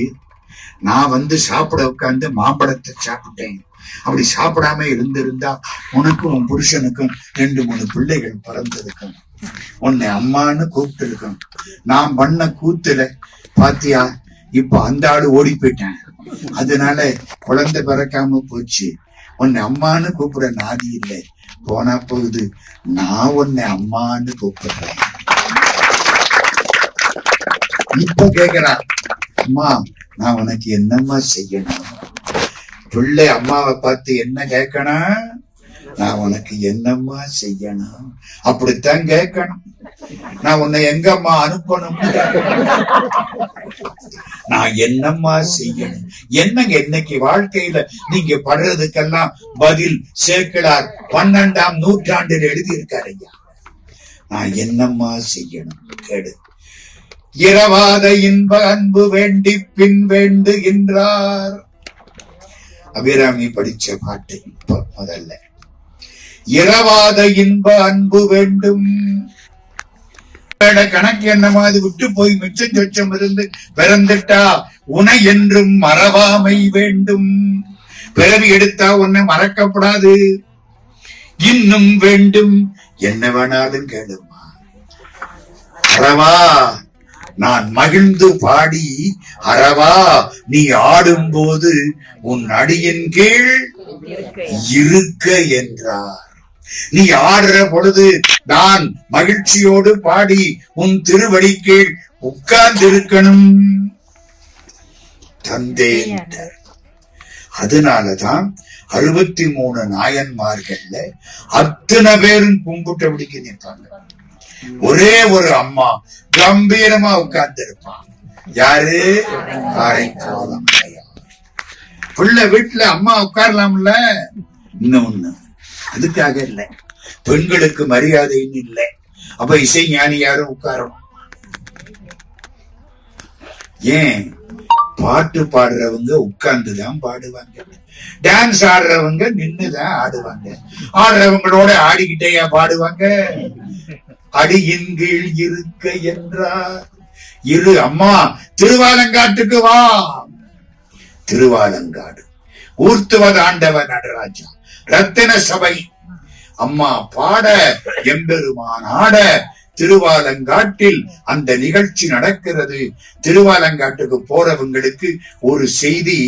நான் வந்து சாப்பிட உட்கார்ந்து மாம்பழத்தை சாப்பிட்டேன். அப்படி சாப்பிடாம இருந்திருந்தா உனக்கும் உன் புருஷனுக்கும் 2-3 பிள்ளைகள் பிறந்திருக்கும். உன்னை அம்மான்னு கூப்பிட்டு இருக்கும். நான் பண்ண கூத்துல பாத்தியா, இப்ப அந்த ஆளு ஓடி போயிட்டேன், அதனால குழந்தை பிறக்காம போச்சு. உன்னை அம்மான்னு கூப்பிட நாதி இல்லை, போனா போகுது, நான் உன்னை அம்மான்னு கூப்பிடுறேன். இப்ப கேக்குறா, அம்மா நான் உனக்கு என்னம்மா செய்யணும்? பிள்ளை அம்மாவை பார்த்து என்ன கேட்கணும்? நான் உனக்கு என்னம்மா செய்யணும்? அப்படித்தான் கேட்கணும். நான் உன்னை எங்கம்மா அனுப்பணும்னு கேட்கணும். நான் என்னம்மா செய்யணும்? என்னங்க இன்னைக்கு வாழ்க்கையில நீங்க படுறதுக்கெல்லாம் பதில் சேக்கிழார் 12ஆம் நூற்றாண்டில் எழுதியிருக்காரு. ஐயா, நான் என்னம்மா செய்யணும் கேடு. இரவாத இன்ப அன்பு வேண்டி பின் வேண்டுகின்றார். அபிராமி படிச்ச பாட்டு. இப்ப முதல்ல இரவாத இன்ப அன்பு வேண்டும். கணக்கு என்னமா, அது விட்டு போய் மிச்சம் சொச்சம் இருந்து பிறந்துட்டா உனை என்றும் மறவாமை வேண்டும். பிறவி எடுத்தா உன்னை மறக்கப்படாது. இன்னும் வேண்டும், என்ன வேணாலும் கேளுமா. அறவா நான் மகிழ்ந்து பாடி, அறவா நீ ஆடும் போது உன் அடியின் கீழ் இருக்க என்றார். நீ ஆடுற பொழுது நான் மகிழ்ச்சியோடு பாடி உன் திருவடி கீழ் உட்கார்ந்து இருக்கணும் தந்தேன். அதனாலதான் 63 நாயன்மார்கள்ல அத்தனை பேரும் கும்பிட்டபடிக்கு நிற்பாங்க. ஒரே ஒரு அம்மா கம்பீரமா உட்கார்ந்து இருப்பான். யாரு? காரைக்காலம். பிள்ளை வீட்டுல அம்மா உட்காரலாம்ல. இன்னொன்னு, அதுக்காக இல்ல, பெண்களுக்கு மரியாதைன்னு இல்லை. அப்ப இசை ஞானி யாரும் உட்காரணும். ஏன்? பாட்டு பாடுறவங்க உட்கார்ந்துதான் பாடுவாங்க, டான்ஸ் ஆடுறவங்க நின்னுதான் ஆடுவாங்க. ஆடுறவங்களோட ஆடிக்கிட்டேயா பாடுவாங்க? அடியின் கீழ் இருக்க என்றார். இரு அம்மா, திருவாலங்காட்டுக்கு வா. திருவாலங்காடு ஊர்த்துவத ஆண்டவ நடராஜா ரத்தின சபை. அம்மா பாட, எம்பெருமான் ஆட, திருவாலங்காட்டில் அந்த நிகழ்ச்சி நடக்கிறது. திருவாலங்காட்டுக்கு போறவங்களுக்கு ஒரு செய்தி,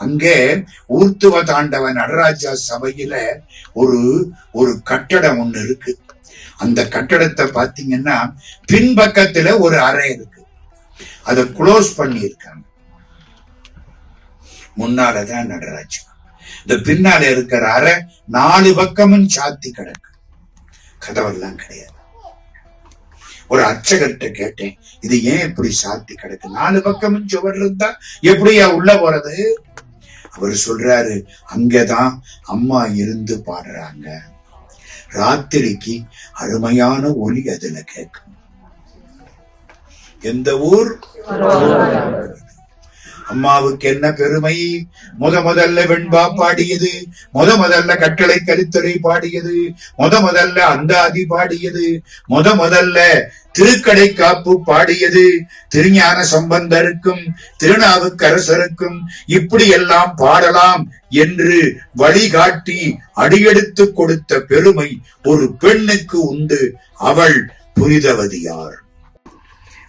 அங்கே ஊர்த்துவ தாண்டவ நடராஜா சபையில ஒரு கட்டடம் ஒண்ணு இருக்கு. அந்த கட்டடத்தை பாத்தீங்கன்னா பின்பக்கத்துல ஒரு அறை இருக்கு, அதை க்ளோஸ் பண்ணி இருக்காங்க. முன்னாலதான் நடராஜா, இந்த பின்னால இருக்கிற அறை 4 பக்கமும் சாத்தி கிடக்கு, கதவெல்லாம் கிடையாது. ஒரு அர்ச்சகர்கிட்ட கேட்டேன், இது ஏன் இப்படி சாத்தி கிடக்கு? 4 பக்கமும் சுவர் இருந்தா எப்படியா உள்ள போறது? அவர் சொல்றாரு, அங்கதான் அம்மா இருந்து பாடுறாங்க, ராத்திரிக்கு அருமையான ஒலி அதுல கேட்கும். எந்த ஊர்? அம்மாவுக்கு என்ன பெருமை? முதல்ல வெண்பா பாடியது, முதல்ல கட்டளை கலித்துறை பாடியது, முதல்ல அந்தாதி பாடியது, முதல்ல திருக்கடை காப்பு பாடியது, திருஞான சம்பந்தருக்கும் திருநாவுக்கரசருக்கும் இப்படி எல்லாம் பாடலாம் என்று வழிகாட்டி அடியெடுத்து கொடுத்த பெருமை ஒரு பெண்ணுக்கு உண்டு. அவள் புரிதவதியார்.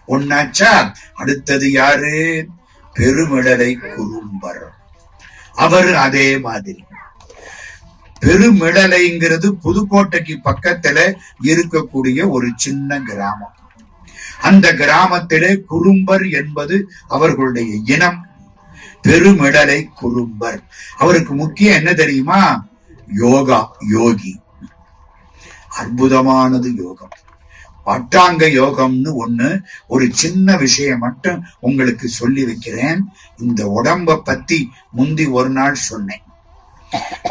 ஒன்னாச்சா? அடுத்தது யாரு? பெருமிடலை குறும்பர். அவர் அதே மாதிரி பெருமிடலைங்கிறது புதுக்கோட்டைக்கு பக்கத்துல இருக்கக்கூடிய ஒரு சின்ன கிராமம். அந்த கிராமத்திலே குறும்பர் என்பது அவர்களுடைய இனம். பெருமிடலை குறும்பர். அவருக்கு முக்கியம் என்ன தெரியுமா? யோகா, யோகி. அற்புதமானது யோகம். பட்டாங்க யோகம்னு ஒண்ணு. ஒரு சின்ன விஷயம் மட்டும் உங்களுக்கு சொல்லி வைக்கிறேன். இந்த உடம்ப பத்தி முந்தி ஒரு நாள் சொன்னேன்.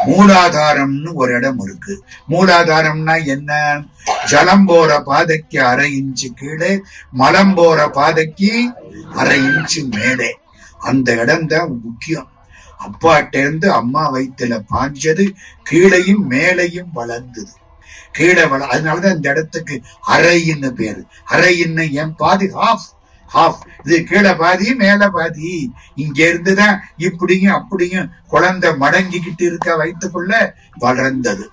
மூலாதாரம்னு ஒரு இடம் இருக்கு. மூலாதாரம்னா என்ன? ஜலம் போற பாதைக்கு 1/2 இன்ச்சு கீழே, மலம் போற பாதைக்கு 1/2 இன்ச்சு மேலே. அந்த இடம் தான் முக்கியம். அப்பாட்ட இருந்து அம்மா வயிற்றுல பாஞ்சது கீழையும் மேலையும் வளர்ந்தது. கீழே அதனாலதான் இந்த இடத்துக்கு அரைன்னு பேரு. அரைன்னு என் பாதி ஹாஃப் ஹாஃப். இது கீழே பாதி மேல பாதி. இங்க இருந்துதான் இப்படியும் அப்படியும் குழந்தை மடங்கிக்கிட்டு இருக்க வயிற்றுக்குள்ள வளர்ந்தது.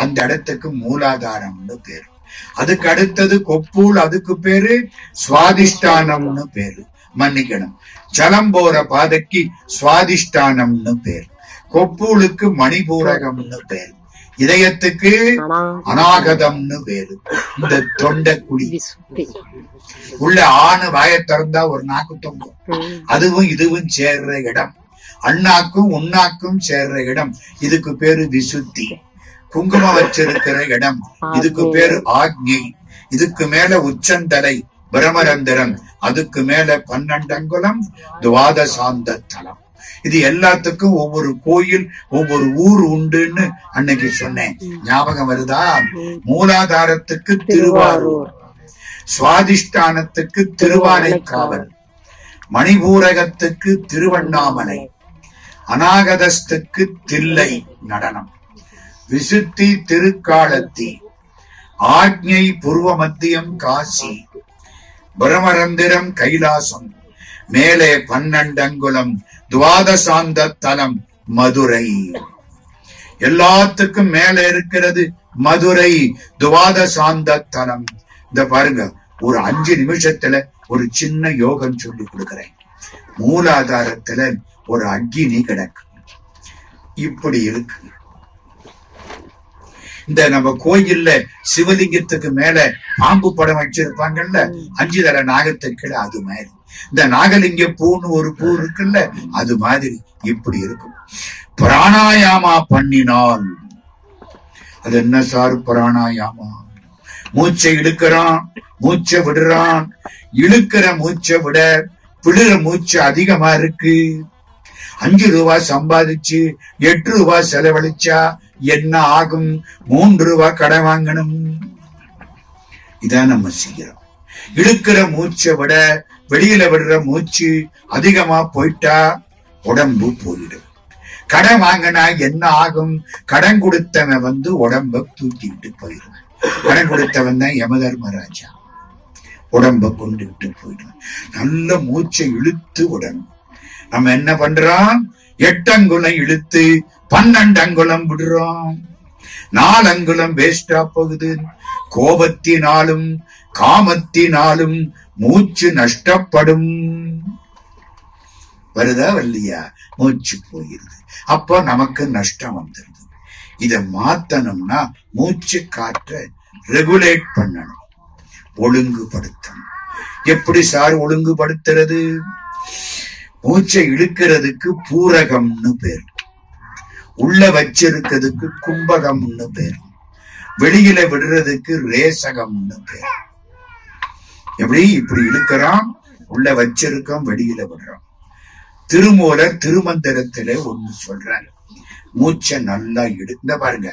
அந்த இடத்துக்கு மூலாதாரம்னு பேரு. அதுக்கு அடுத்தது கொப்பூல். அதுக்கு பேரு சுவாதிஷ்டானம்னு பேரு. மன்னிக்கணும், ஜலம் போற பாதைக்கு சுவாதிஷ்டானம்னு பேரு. கொப்பூலுக்கு மணிபூரகம்னு பேரு. இதயத்துக்கு அநாகதம்னு பேரு. இந்த தொண்டை குழி உள்ள ஆணு வாய திறந்தா ஒரு நாக்கு தொங்கும். அதுவும் இதுவும் சேர்ற இடம். அண்ணாக்கும் உண்ணாக்கும் சேர்ற இடம். இதுக்கு பேரு விசுத்தி. குங்குமம் வச்சிருக்கிற இடம். இதுக்கு பேரு ஆக்ஞை. இதுக்கு மேல உச்சந்தலை பிரமரந்திரம். அதுக்கு மேல 12 அங்குலம் துவாதசாந்த தலம். இது எல்லாத்துக்கும் ஒவ்வொரு கோயில், ஒவ்வொரு ஊர் உண்டுன்னு அன்னைக்கு சொன்னேன். ஞாபகம் வருதா? மூலாதாரத்துக்கு திருவாரூர், சுவாதிஷ்டானத்துக்கு திருவானைக்காவல், மணிபூரகத்துக்கு திருவண்ணாமலை, அநாகதஸ்துக்கு தில்லை நடனம், விசுத்தி திருக்காலத்தி, ஆக்ஞை பூர்வ மத்தியம் காசி, பிரமரந்திரம் கைலாசம், மேலே 12 அங்குலம் துவாதசாந்த தலம் மதுரை. எல்லாத்துக்கும் மேல இருக்கிறது மதுரை துவாதசாந்த தலம். இந்த பாருங்க, ஒரு 5 நிமிஷத்துல ஒரு சின்ன யோகம் சொல்லி கொடுக்கிறேன். மூலாதாரத்துல ஒரு அக்னி கிடக்கு. இப்படி இருக்கு. இந்த நம்ம கோயில்ல சிவலிங்கத்துக்கு மேல பாம்பு படம் வச்சிருப்பாங்கல்ல, 5 தர நாகத்துக்கு அது மாதிரி. இந்த நாகலிங்க பூன்னு ஒரு பூ இருக்குல்ல, அது மாதிரி இப்படி இருக்கும். பிராணாயாமா பண்ணினால் அது என்ன சார் பிராணாயாமா? மூச்சை இழுக்கிறான், மூச்சை விடுறான். இழுக்கிற மூச்சை விட விடுற மூச்சு அதிகமா இருக்கு. 5 ரூபாய் சம்பாதிச்சு 8 ரூபாய் செலவழிச்சா என்ன ஆகும்? 3 ரூபாய் கடன் வாங்கணும். இதான் நம்ம செய்யறோம். இழுக்கிற மூச்சை விட வெளியில விடுற மூச்சு அதிகமா போயிட்டா உடம்பு போயிடும். கடன் வாங்கினா என்ன ஆகும்? கடன் கொடுத்தவன் உடம்ப தூக்கிட்டு போயிடும். கடன் கொடுத்தவன் தான் யமதர்மராஜா. உடம்ப கொண்டுகிட்டு போயிடும். நல்ல மூச்சை இழுத்து விடணும். நம்ம என்ன பண்றோம்? 8 அங்குலம் இழுத்து 12 அங்குலம் விடுறோம். 4 அங்குலம் வேஸ்டா போகுது. கோபத்தினாலும் காமத்தினாலும் மூச்சு நஷ்டப்படும். வருதா வரலையா? மூச்சு போயிருது. அப்போ நமக்கு நஷ்டம் வந்துருது. இத மாத்தணும்னா மூச்சு காற்றை ரெகுலேட் பண்ணணும், ஒழுங்குபடுத்தணும். எப்படி சார் ஒழுங்குபடுத்துறது? மூச்சை இழுக்கிறதுக்கு பூரகம்னு பேர், உள்ள வச்சிருக்கிறதுக்கு கும்பகம்னு பேர், வெளியில விடுறதுக்கு ரேசகம்னு பேர். எப்படி? இப்படி இழுக்கிறோம், உள்ள வச்சிருக்கோம், வெளியில விடுறோம். திருமூலர் திருமந்திரத்திலே ஒண்ணு சொல்றாரு. மூச்சை நல்லா இந்த பாருங்க,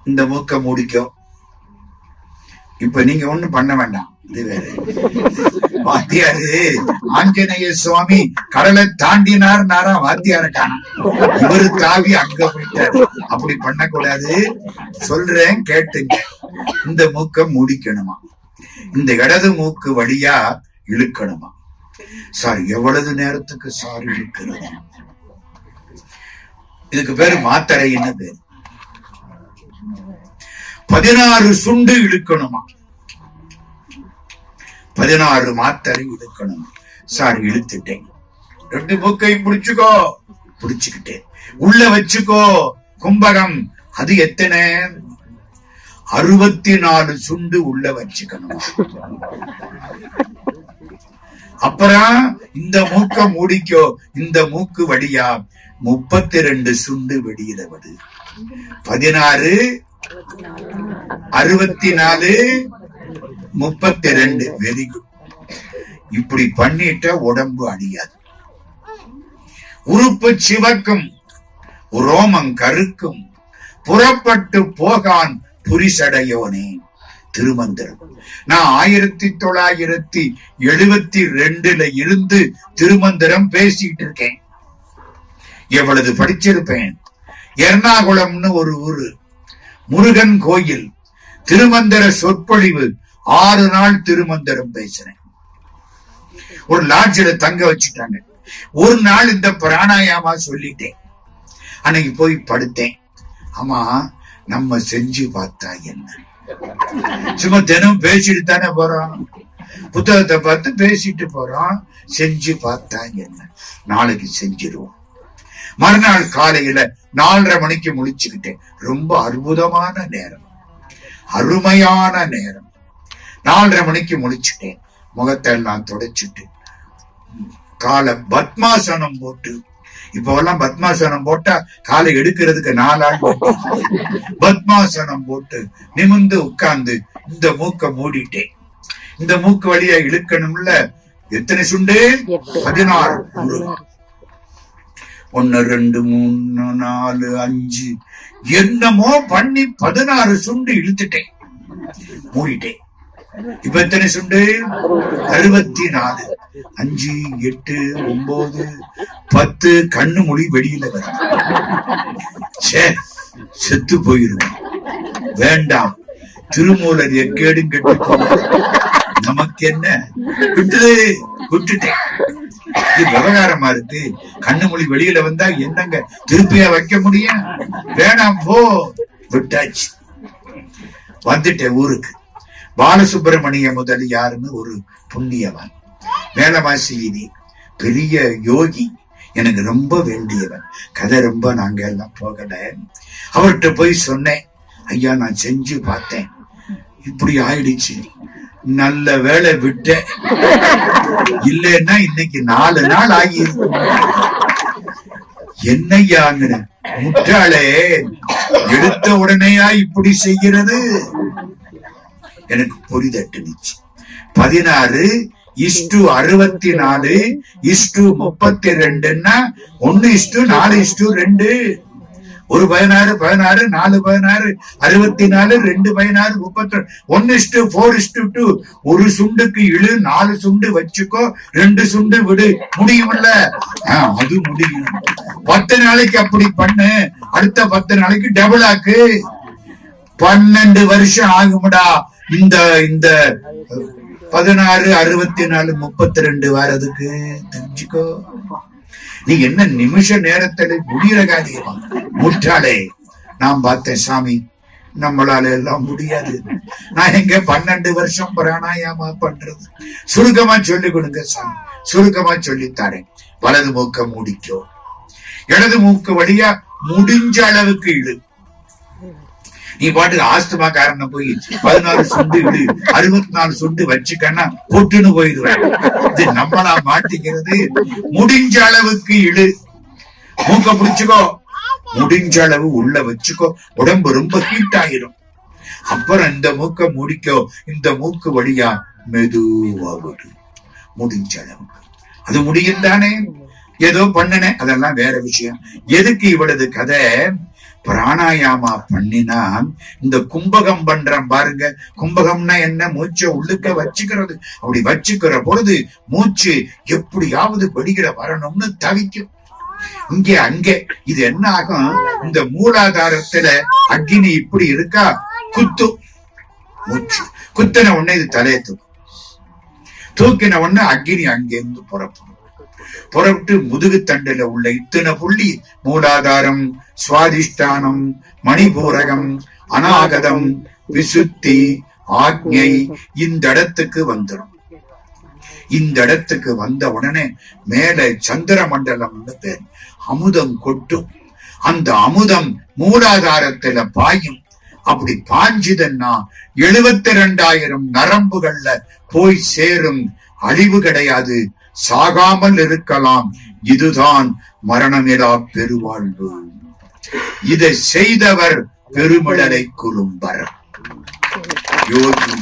இந்த மூக்க முடிக்கும். இப்ப நீங்க ஒண்ணு பண்ண வேண்டாம். இது வேற வாத்தியாரு ஆஞ்சநேய சுவாமி கடலை தாண்டினார் நாரா வாத்தியார காணோம். இவரு தாவி அங்க போயிட்டாரு. அப்படி பண்ணக்கூடாது. சொல்றேன் கேட்டுங்க. இந்த மூக்க முடிக்கணுமா, இந்த இடது மூக்கு வழியா இழுக்கணுமா? சார் எவ்வளவு நேரத்துக்கு சார் இழுக்கிறது? இதுக்கு பேரு மாத்திரைன்னு பேரு. 16 சுண்டு இழுக்கணுமா? 16 மாத்திரை இழுக்கணும். சார் இழுத்துட்டேன். 2 மூக்கையும் பிடிச்சுக்கோ, பிடிச்சுக்கிட்டேன். உள்ள வச்சுக்கோ, கும்பகம் அது எத்தனை 64 சுண்டு உள்ள வச்சுக்கணும். அப்புறம் இந்த மூக்க மூடிக்கோ, இந்த மூக்கு வழியா 32 சுண்டு வெளியில வருது. 16 64 32. Very good. இப்படி பண்ணிட்ட உடம்பு அழியாது. உறுப்பு சிவக்கும், ரோமம் கருக்கும், புறப்பட்டு போகான் புரிசடையோனே. திருமந்திரம். நான் 1972 இருந்து திருமந்திரம் பேசிட்டு இருக்கேன். எவ்வளவு படிச்சிருப்பேன். எர்ணாகுளம்னு ஒரு ஊரு, முருகன் கோயில், திருமந்திர சொற்பொழிவு 6 நாள் திருமந்திரம் பேசுறேன். ஒரு லாட்ஜில தங்க வச்சுட்டாங்க. ஒரு நாள் இந்த பிராணாயாமா சொல்லிட்டேன். அன்னைக்கு போய் படுத்தேன். ஆமா, நம்ம செஞ்சு பார்த்தா என்ன? சும்மா தினம் பேசிட்டு தானே போறோம், புத்தகத்தை பார்த்து பேசிட்டு போறோம். செஞ்சு பார்த்தா என்ன? நாளைக்கு செஞ்சிருவோம். மறுநாள் காலையில 4:30 மணிக்கு முழிச்சுக்கிட்டேன். ரொம்ப அற்புதமான நேரம், அருமையான நேரம். 4:30 மணிக்கு முழிச்சுட்டேன். முகத்தை எல்லாம் தொடச்சிட்டு காலை பத்மாசனம் போட்டு, இப்ப எல்லாம் பத்மாசனம் போட்டா காலை எடுக்கிறதுக்கு 4 ஆள். பத்மாசனம் போட்டு நிமிர்ந்து உட்கார்ந்து இந்த மூக்க மூடிட்டேன். இந்த மூக்கு வழியா இழுக்கணும்ல. எத்தனை சுண்டு? 16. 1 2 3 4 5 என்னமோ பண்ணி 16 சுண்டு இழுத்துட்டேன், மூடிட்டேன். இப்ப எத்தனை சுண்டு? 64. 5 8 9 10. கண்ணு மொழி வெளியில வர செத்து போயிருவோம். வேண்டாம், திருமூலர் எக்கேடும் கெட்டு போன நமக்கு என்ன? விட்டுட்டேன். இது விவகாரமா இருக்கு. கண்ணு மொழி வெளியில வந்தா என்னங்க திருப்பியா வைக்க முடியும்? வேணாம், போ. விட்டாச்சு. வந்துட்டேன் ஊருக்கு. பாலசுப்பிரமணிய முதலியாருன்னு ஒரு புண்ணியவன், மேலமாசிகிரி, பெரிய யோகி, எனக்கு ரொம்ப வேண்டியவன். கதை ரொம்ப நாங்க எல்லாம் போகல. அவர்கிட்ட போய் சொன்னேன், ஐயா நான் செஞ்சு பார்த்தேன், இப்படி ஆயிடுச்சு, நல்ல வேலை விட்டேன், இல்லைன்னா இன்னைக்கு 4 நாள் ஆகியிருக்கும். என்னையாங்கிற முட்டாளே, எடுத்த உடனேயா இப்படி செய்கிறது? எனக்கு புரிதட்டுனுச்சு. 16:64:32ன்னா 1:4:2. ஒரு 16 16 4 16 64 2 16 32 1:4:2. ஒரு சுண்டுக்கு இழு, 4 சுண்டு வச்சுக்கோ, 2 சுண்டு விடு. முடியும்ல? அது முடியும். 10 நாளைக்கு அப்படி பண்ணு, அடுத்த 10 நாளைக்கு டபுள் ஆக்கு. 12 வருஷம் ஆகும்டா இந்த 16 64 32 வரதுக்கு. தெரிஞ்சுக்கோ. நீ என்ன நிமிஷ நேரத்துல முடிகிற காரியமா? முட்டாளே. நான் பார்த்தேன் சாமி, நம்மளால எல்லாம் முடியாது. நான் எங்க 12 வருஷம் பிராணாயாமா பண்றது? சுருக்கமா சொல்லி கொடுங்க சாமி, சுருக்கமா சொல்லித்தாரேன். வலது மூக்க மூடிக்கோ, இடது மூக்கு வழியா முடிஞ்ச அளவுக்கு இழு. நீ பாட்டுக்கு ஆஸ்துமா காரணம் போய் 16 சுண்டு இழு, 64 சுண்டு வச்சுக்கன்னா பொட்டுன்னு போயிடுவேன். இது நம்மளா மாட்டிக்கிறது. முடிஞ்ச அளவுக்கு இழு, மூக்க பிடிச்சுக்கோ, முடிஞ்ச அளவு உள்ள வச்சுக்கோ. உடம்பு ரொம்ப ஹீட் ஆயிரும். அப்புறம் இந்த மூக்க முடிக்கோ, இந்த மூக்கு வழியா மெதுவா விடு, முடிஞ்ச அளவுக்கு. அது முடியும் தானே? ஏதோ பண்ணனே, அதெல்லாம் வேற விஷயம். எதுக்கு இவ்வளவு கதை? பிராணாயாமா பண்ணினா இந்த கும்பகம் பண்றோம் பாருங்க. கும்பகம்னா என்ன? மூச்சை உள்ளுக்க வச்சுக்கிறது. அப்படி வச்சுக்கிற பொழுது மூச்சு எப்படியாவது வெளியில வரணும்னு தவிக்கும், இங்கே அங்கே. இது என்ன ஆகும்? இந்த மூலாதாரத்துல அக்னி இப்படி இருக்கா, குத்து. மூச்சு குத்தின உடனே இது தலையை தூக்கின உடனே அக்னி அங்கிருந்து புறப்பட்டு முதுகு தண்டுல உள்ள இத்தனை புள்ளி, மூலாதாரம், சுவாதிஷ்டானம், மணிபூரகம், அநாகதம், விசுத்தி, ஆக்ஞை, இந்த இடத்துக்கு வந்துடும். இந்த இடத்துக்கு வந்த உடனே மேல சந்திர மண்டலம்னு பேர். அமுதம் கொட்டும். அந்த அமுதம் மூலாதாரத்துல பாயும். அப்படி பாஞ்சுதுன்னா 72,000 நரம்புகள்ல போய் சேரும். அழிவு கிடையாது, சாகாமல் இருக்கலாம். இதுதான் மரணமிலா பெருவாழ்வு. இதை செய்தவர் பெருமிழலை குறும்பர் யோகி.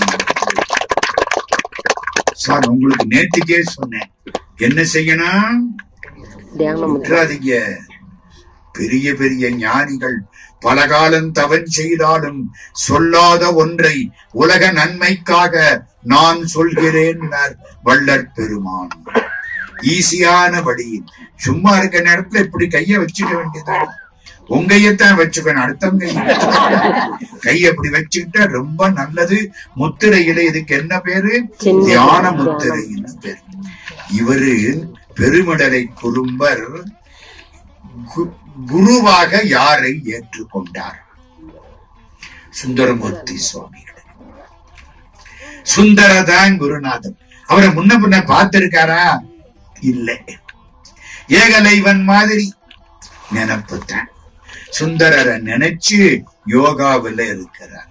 சார், உங்களுக்கு நேற்றுக்கே சொன்னேன், என்ன செய்யணும்? விட்டுறாதீங்க. பெரிய பெரிய ஞானிகள் பல காலம் தவன் செய்தாலும் சொல்லாத ஒன்றை உலக நன்மைக்காக நான் சொல்கிறேன் வள்ளற் பெருமான். ஈஸியான வழி. சும்மா இருக்க நேரத்துல இப்படி கைய வச்சுக்க வேண்டியதான். உங்கையத்தான் வச்சுக்கணும், அடுத்தவங்க கைய அப்படி வச்சுக்கிட்டா ரொம்ப நல்லது. முத்திரையில இதுக்கு என்ன பேரு? தியான முத்திரைன்னு பேரு. இவரு பெருமிழலை குறும்பர் குருவாக யாரை ஏற்றுக்கொண்டார்? சுந்தரமூர்த்தி சுவாமிகள். சுந்தரதான் குருநாதன். அவரை முன்ன பின்ன பார்த்திருக்காரா? இல்லை. ஏகலைவன் மாதிரி நினைப்புத்தான். சுந்தரரை நினைச்சு யோகாவில் இருக்கிறார்.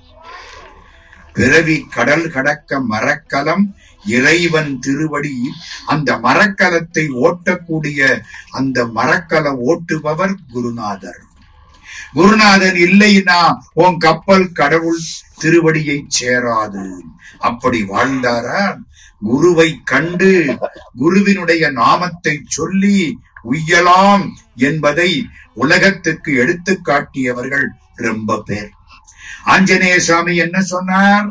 பிறவி கடல் கடக்க மரக்கலம் இறைவன் திருவடி. அந்த மரக்கலத்தை ஓட்டக்கூடிய அந்த மரக்கல ஓட்டுபவர் குருநாதர். குருநாதர் இல்லைன்னா உன் கப்பல் கடவுள் திருவடியை சேராது. அப்படி வாழ்ந்தாரா? குருவை கண்டு குருவினுடைய நாமத்தை சொல்லி உய்யலாம் என்பதை உலகத்துக்கு எடுத்து காட்டியவர்கள் ரொம்ப பேர். ஆஞ்சநேய சாமி என்ன சொன்னார்?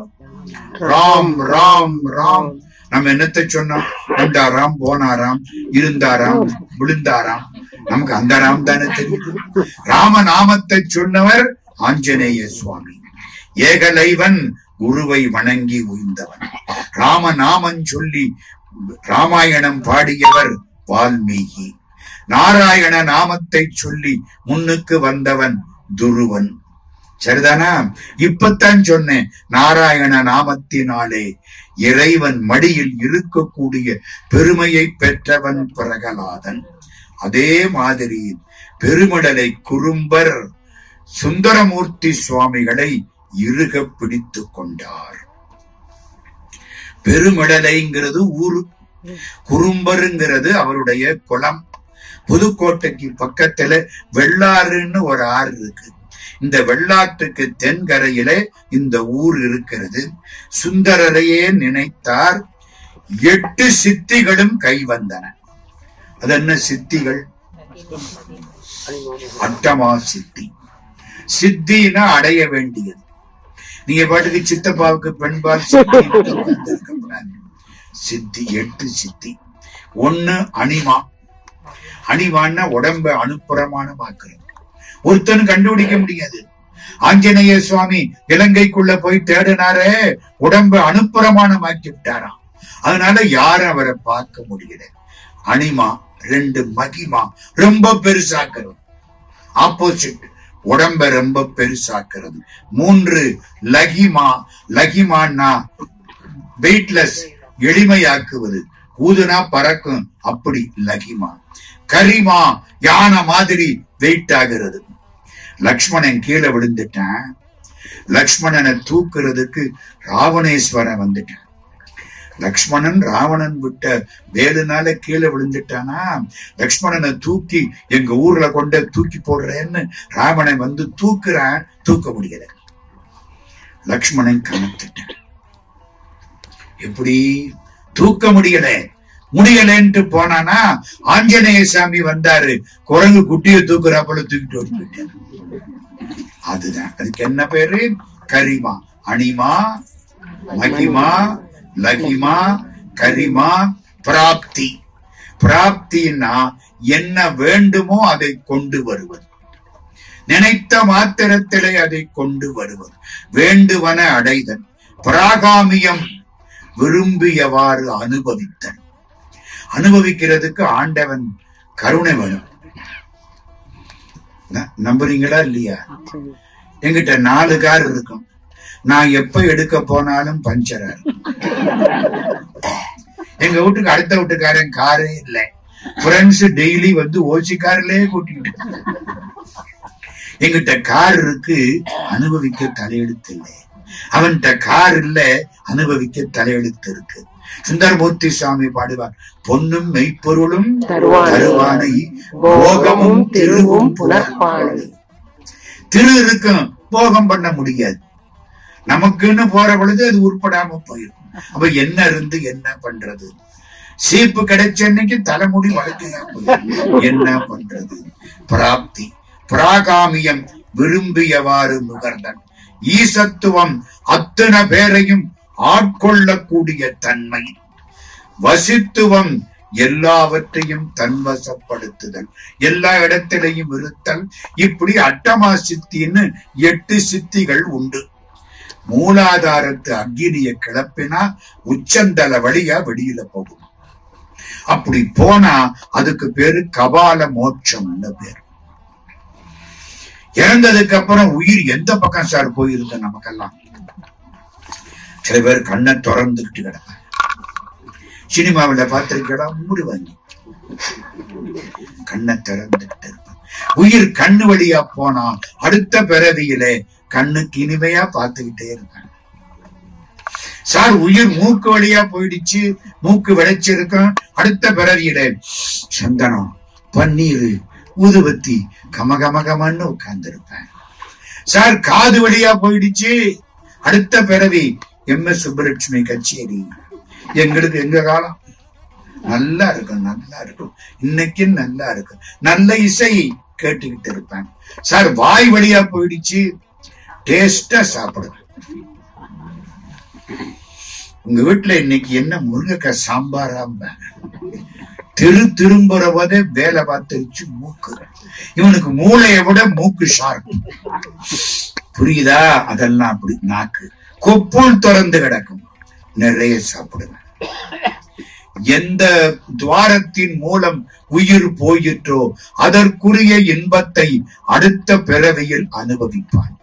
ராம் ராம் ராம். நம்ம என்னத்தை சொன்னோம்? வந்தாராம், போனாராம், இருந்தாராம், விழுந்தாராம். நமக்கு அந்த ராம் தானே தெரியுது. ராமநாமத்தை சொன்னவர் ஆஞ்சநேய சுவாமி. ஏகலைவன் குருவை வணங்கி உய்ந்தவன். ராமநாமன் சொல்லி ராமாயணம் பாடியவர் வால்மீகி. நாராயண நாமத்தை சொல்லி முன்னுக்கு வந்தவன் துருவன். சரிதானா? இப்பத்தான் சொன்னேன், நாராயண நாமத்தினாலே இறைவன் மடியில் இருக்கக்கூடிய பெருமையை பெற்றவன் பிரகலாதன். அதே மாதிரி பெருமிழலை குறும்பர் சுந்தரமூர்த்தி சுவாமிகளை இறுக பிடித்து கொண்டார். பெருமிழலைங்கிறது ஊரு, குறும்பருங்கிறது அவருடைய குளம். புதுக்கோட்டைக்கு பக்கத்துல வெள்ளாறுன்னு ஒரு ஆறு இருக்கு. இந்த வெள்ளாற்றுக்கு தென்கரையில இந்த ஊர் இருக்கிறது. சுந்தரரையே நினைத்தார். 8 சித்திகளும் கை வந்தன. அது என்ன சித்திகள்? அட்டமா சித்தி. சித்தினா அடைய வேண்டியது. நீங்க பாட்டுக்கு சித்தப்பாவுக்கு பெண்பால் சித்தி 8 சித்தி. 1 அனிமா. அணிவான்னா உடம்ப அனுப்புறமான வாக்குறது. ஒருத்தனும் கண்டுபிடிக்க முடியாது. ஆஞ்சநேய சுவாமி இலங்கைக்குள்ள போய் தேடினாரே, உடம்ப அனுப்புறமான மாக்கி விட்டாராம். அதனால யாரும் அவரை பார்க்க முடியல. அனிமா. 2 மகிமா, ரொம்ப பெருசாக்குறது. ஆப்போசிட், உடம்ப ரொம்ப பெருசாக்குறது. 3 லகிமா. லகிமான்னா வெயிட்லெஸ், எளிமையாக்குவது. ஊதுனா பறக்கும், அப்படி லகிமா. கரிமா, யானை மாதிரி வெயிட் ஆகிறது. லக்ஷ்மணன் கீழே விழுந்துட்டான். லக்ஷ்மணனை தூக்குறதுக்கு ராவணேஸ்வரன் வந்துட்டான். லக்ஷ்மணன் ராவணன் விட்ட வேலுனால கீழே விழுந்துட்டானா, லக்ஷ்மணனை தூக்கி எங்க ஊர்ல கொண்டு தூக்கி போடுறேன்னு ராவணன் வந்து தூக்குறான். தூக்க முடியல. லக்ஷ்மணன் கணத்துட்டான். எப்படி தூக்க முடியல? முடியலன்ட்டு போனானா, ஆஞ்சநேய சாமி வந்தாரு. குரங்கு குட்டிய தூக்குறாப்போல தூக்கிட்டு ஓடி போயிட்டாரு. அதுதான் அதுக்கு என்ன பேரு? கரிமா. அனிமா, மகிமா, லகிமா, கரிமா, பிராப்தி. பிராப்தினா என்ன வேண்டுமோ அதை கொண்டு வருவது. நினைத்த மாத்திரத்திலே அதை கொண்டு வருவது. வேண்டுவன அடைதல். பிராகாமியம், விரும்பியவாறு அனுபவித்தல். அனுபவிக்கிறதுக்கு ஆண்டவன் கருணை வேணும். நம்புறீங்களா இல்லையா? என்கிட்ட 4 கார் இருக்கும். நான் எப்ப எடுக்க போனாலும் பஞ்சரா இருக்கும். எங்க வீட்டுக்கு அடுத்த வீட்டுக்காரன் காரே இல்லை. ஃப்ரெண்ட்ஸ் டெய்லி வந்து ஓசி கார்லயே கூட்டிக்கிட்டு எங்கிட்ட கார் இருக்கு, அனுபவிக்க தலையெழுத்து இல்லை. அவன்கிட்ட கார் இல்ல, அனுபவிக்க தலையெழுத்து இருக்கு. சுந்தரமூர்த்தி சுவாமி பாடுவார், பொன்னும் மெய்ப்பொருளும் தருவானை போகமும் திருவும் புனர்பாடு. திரு இருக்கும், போகம் பண்ண முடியாது. நமக்குன்னு போற பொழுது அது உருப்படாம போயிடும். அப்ப என்ன இருந்து என்ன பண்றது? சீப்பு கிடைச்ச அன்னைக்கு தலைமுடி வளர்க்கையா போயிடும். என்ன பண்றது? பிராப்தி பிராகாமியம் விரும்பியவாறு நுகர்ந்தன் ஈசத்துவம் அத்தனை பேரையும் ஆட்கொள்ளக்கூடிய தன்மை, வசித்துவம் எல்லாவற்றையும் தன்வசப்படுத்துதல், எல்லா இடத்திலையும் இருத்தல். இப்படி அட்டமா சித்தின்னு 8 சித்திகள் உண்டு. மூலாதாரத்து அக்னியை கிளப்பினா உச்சந்தல வழியா வெளியில போகும். அப்படி போனா அதுக்கு பேரு கபால மோட்சம்னு பேரு. இறந்ததுக்கு அப்புறம் உயிர் எந்த பக்கம் சார் போயிருக்கு? நமக்கெல்லாம் சில பேர் கண்ணை திறந்துகிட்டு கிடப்பாங்க. சினிமாவில பார்த்திருக்கா? மூடி வாங்கி கண்ணை திறந்துகிட்டு இருப்பாங்க. உயிர் கண்ணு வழியா போனா அடுத்த பிறவியிலே கண்ணுக்கு இனிமையா பார்த்துக்கிட்டே இருக்காங்க. சார் உயிர் மூக்கு வழியா போயிடுச்சு, மூக்கு விளைச்சிருக்கும், அடுத்த பிறவியிலே சந்தனம் பன்னீர் ஊதுபத்தி கமகமகமன்னு உட்கார்ந்து இருப்பேன். சார் காது வழியா போயிடுச்சு, அடுத்த பிறவி MS சுப்புலட்சுமி கச்சேரி. எங்களுக்கு எங்க காலம் நல்லா இருக்கும், நல்லா இருக்கும், இன்னைக்கு நல்லா இருக்கும், நல்ல இசை கேட்டுக்கிட்டு இருப்பேன். சார் வாய் வழியா போயிடுச்சு, டேஸ்டா சாப்பிடுவேன். உங்க வீட்டுல இன்னைக்கு என்ன முருங்கைக்காய் சாம்பாரா? திரும்புற போதே வேலை பார்த்துருச்சு மூக்கு. இவனுக்கு மூளையை விட மூக்கு ஷார்ப், புரியுதா? அதெல்லாம் அப்படி நாக்கு கொப்புள் திறந்து கிடக்கும். நிறைய சாப்பிடுவேன். எந்த துவாரத்தின் மூலம் உயிர் போயிற்றோ அதற்குரிய இன்பத்தை அடுத்த பிறவியில் அனுபவிப்பான்.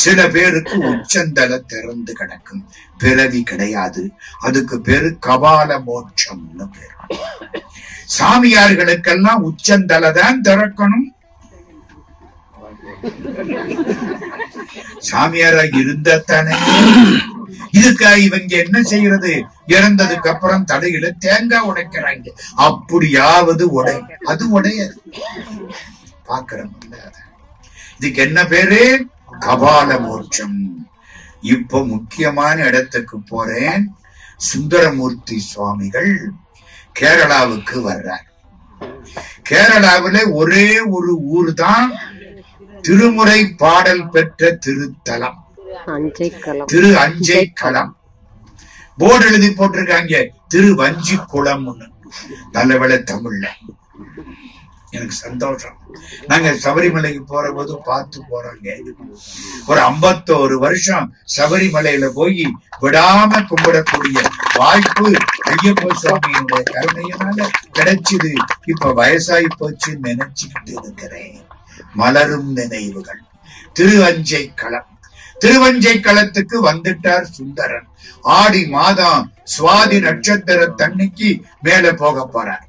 சில பேருக்கு உச்சந்தல திறந்து கிடக்கும், பிறவி கிடையாது. அதுக்கு பேரு கபால மோட்சம்னு பேரு. சாமியார்களுக்கெல்லாம் உச்சந்தல தான் திறக்கணும். சாமியாரா இருந்தானே. இதுக்கா இவங்க என்ன செய்யறது? இறந்ததுக்கு அப்புறம் தலையில தேங்காய் உடைக்கிறாங்க. அப்படியாவது உடை, அது உடையாது. பாக்கிறோம். இதுக்கு என்ன பேரு? கபால மோட்சம். இப்ப முக்கியமான இடத்துக்கு போறேன். சுந்தரமூர்த்தி சுவாமிகள் கேரளாவுக்கு வர்றார். கேரளாவில ஒரே ஒரு ஊர் தான் திருமுறை பாடல் பெற்ற திருத்தலம், திரு அஞ்சைக்களம். போர்டு எழுதி போட்டிருக்காங்க திருவஞ்சிக்குளம்னு. நல்லவேளை தமிழ்ல. எனக்கு சந்தோஷம். நாங்க சபரிமலைக்கு போற போது பார்த்து போறோங்க. ஒரு 51 வருஷம் சபரிமலையில போய் விடாம கும்பிடக்கூடிய வாய்ப்பு ஐயப்ப சுவாமியுடைய கருணையினால கிடைச்சது. இப்ப வயசாகி போச்சு நினைச்சுக்கிட்டு இருக்கிறேன். மலரும் நினைவுகள். திருவஞ்சைக்களம். திருவஞ்சைக்களத்துக்கு வந்துட்டார் சுந்தரன். ஆடி மாதம் சுவாதி நட்சத்திர தண்ணிக்கு மேல போக போறார்.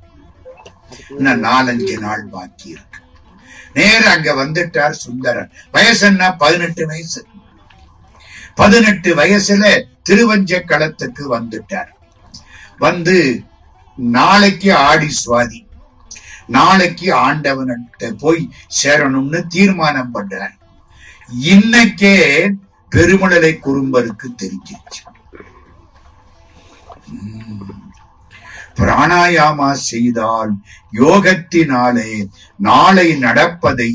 இன்னும் 4-5 நாள் பாக்கி இருக்கு. நேர அங்க வந்துட்டார் சுந்தரன். வயசு என்ன? 18 வயசு. 18 வயசுல திருவஞ்சைக்களத்துக்கு வந்துட்டார். வந்து நாளைக்கு ஆடி சுவாதி, நாளைக்கு ஆண்டவன்கிட்ட போய் சேரணும்னு தீர்மானம் பண்றார். இன்னைக்கே பெருமழலை குறும்பருக்கு தெரிஞ்சிருச்சு. பிராணாயாமா செய்தால் யோகத்தினாலே நாளை நடப்பதை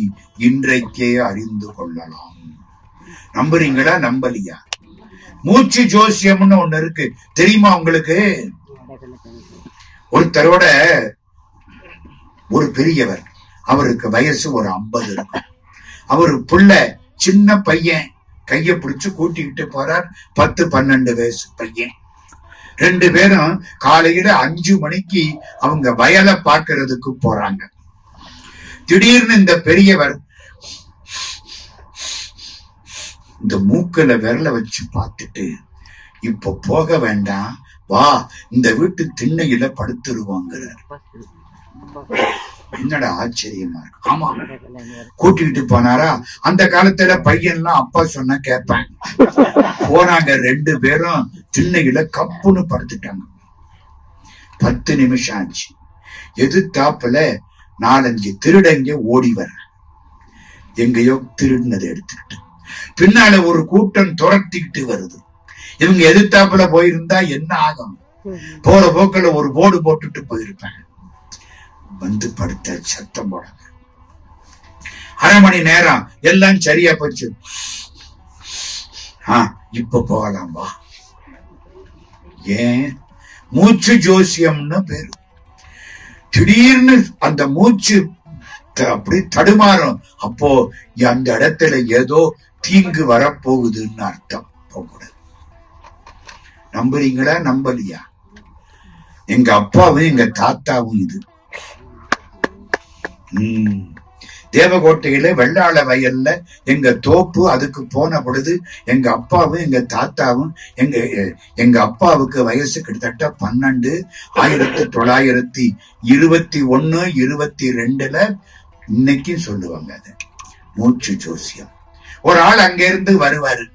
இன்றைக்கே அறிந்து கொள்ளலாம். நம்புறீங்களா? நம்பலியா? மூச்சு ஜோசியம்னு ஒண்ணு இருக்கு, தெரியுமா உங்களுக்கு? ஒருத்தரோட ஒரு பெரியவர், அவருக்கு வயசு ஒரு 50 இருக்கும். அவரு புள்ள சின்ன பையன் கைய பிடிச்சு கூட்டிக்கிட்டு போறார். 10-12 வயசு பையன். 2 பேரும் காலையில 5 மணிக்கு அவங்க வயலை பாக்குறதுக்கு போறாங்க. திடீர்னு இந்த பெரியவர் இந்த மூக்குல விரல வச்சு பார்த்துட்டு, இப்ப போக வேண்டாம், வா இந்த வீட்டு திண்ணையில படுத்துருவாங்கிறார். என்னடா ஆச்சரியமா இருக்கு. ஆமா, கூட்டிக்கிட்டு போனாரா? அந்த காலத்துல பையன்லாம் அப்பா சொன்னா கேட்பேன். போனாங்க, 2 பேரும் திண்ணையில கப்புன்னு படுத்துட்டாங்க. 10 நிமிஷம் ஆச்சு. எதிர்த்தாப்புல 4-5 திருடங்க ஓடி வர, எங்கேயோ திருடினதை எடுத்துக்கிட்டு பின்னால ஒரு கூட்டம் துரத்திக்கிட்டு வருது. இவங்க எதிர்த்தாப்புல போயிருந்தா என்ன ஆகும்? போற போக்கில் ஒரு போர்டு போட்டுட்டு போயிருப்பேன். வந்து படுத்த, சத்தம் போட. அரை மணி நேரம் எல்லாம் சரியா போச்சு. இப்ப போகலாம் வா. ஏன்? மூச்சு ஜோசியம்னு பேரு. திடீர்னு அந்த மூச்சு அப்படி தடுமாறும். அப்போ அந்த இடத்துல ஏதோ தீங்கு வரப்போகுதுன்னு அர்த்தம். போகக்கூடாது. நம்புறீங்களா நம்பலையா? எங்க அப்பாவும் எங்க தாத்தாவும் இது. தேவகோட்டையில வெள்ளாள வயல்ல எங்க தோப்பு, அதுக்கு போன பொழுது எங்க அப்பாவும் எங்க தாத்தாவும், எங்க அப்பாவுக்கு வயசு கிட்டத்தட்ட 12, 1921, 22 இன்னைக்கு சொல்லுவாங்க. அது மூச்சு ஜோசியம். ஒரு ஆள் அங்க இருந்து வருவாரு.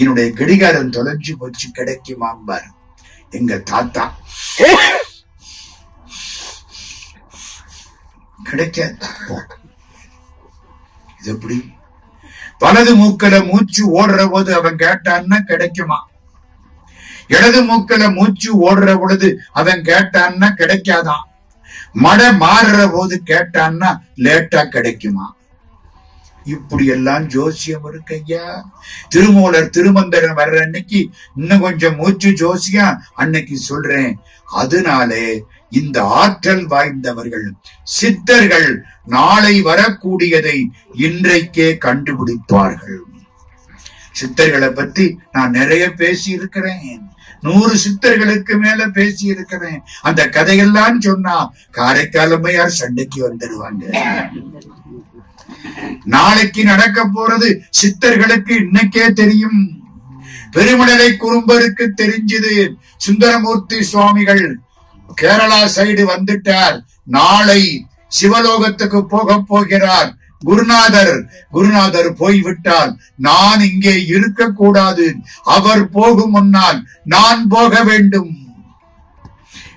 என்னுடைய கடிகாரம் தொலைஞ்சு போச்சு, கிடைக்குமாம்பாரு எங்க தாத்தா. கிடைக்காது. இது எப்படி? வலது மூக்கல மூச்சு ஓடுற போது அவன் கேட்டான்னா கிடைக்குமா? இடது மூக்கல மூச்சு ஓடுற பொழுது அவன் கேட்டான்னா கிடைக்காதான். மழை மாறுற போது கேட்டான்னா லேட்டா கிடைக்குமா? இப்படி எல்லாம் ஜோசியம் இருக்கு ஐயா. திருமூலர் திருமந்திரம் வர்ற அன்னைக்கு இன்னும் கொஞ்சம் மூச்சு ஜோசியம் அன்னைக்கு சொல்றேன். அதனாலே இந்த ஆற்றல் வாய்ந்தவர்கள் சித்தர்கள் நாளை வரக்கூடியதை இன்றைக்கே கண்டுபிடிப்பார்கள். சித்தர்களை பத்தி நான் நிறைய பேசி இருக்கிறேன். 100 சித்தர்களுக்கு மேல பேசி இருக்கிறேன். அந்த கதையெல்லாம் சொன்னா காரைக்காலமையார் சண்டைக்கு வந்துடுவாங்க. நாளைக்கு நடக்க போறது சித்தர்களுக்கு இன்னைக்கே தெரியும். பெருமடலை குறும்பருக்கு தெரிஞ்சது. சுந்தரமூர்த்தி சுவாமிகள் கேரளா சைடு வந்துட்டார். நாளை சிவலோகத்துக்கு போக போகிறார். குருநாதர் போய்விட்டால் நான் இங்கே இருக்க கூடாது. அவர் போகும் முன்னால் நான் போக வேண்டும்.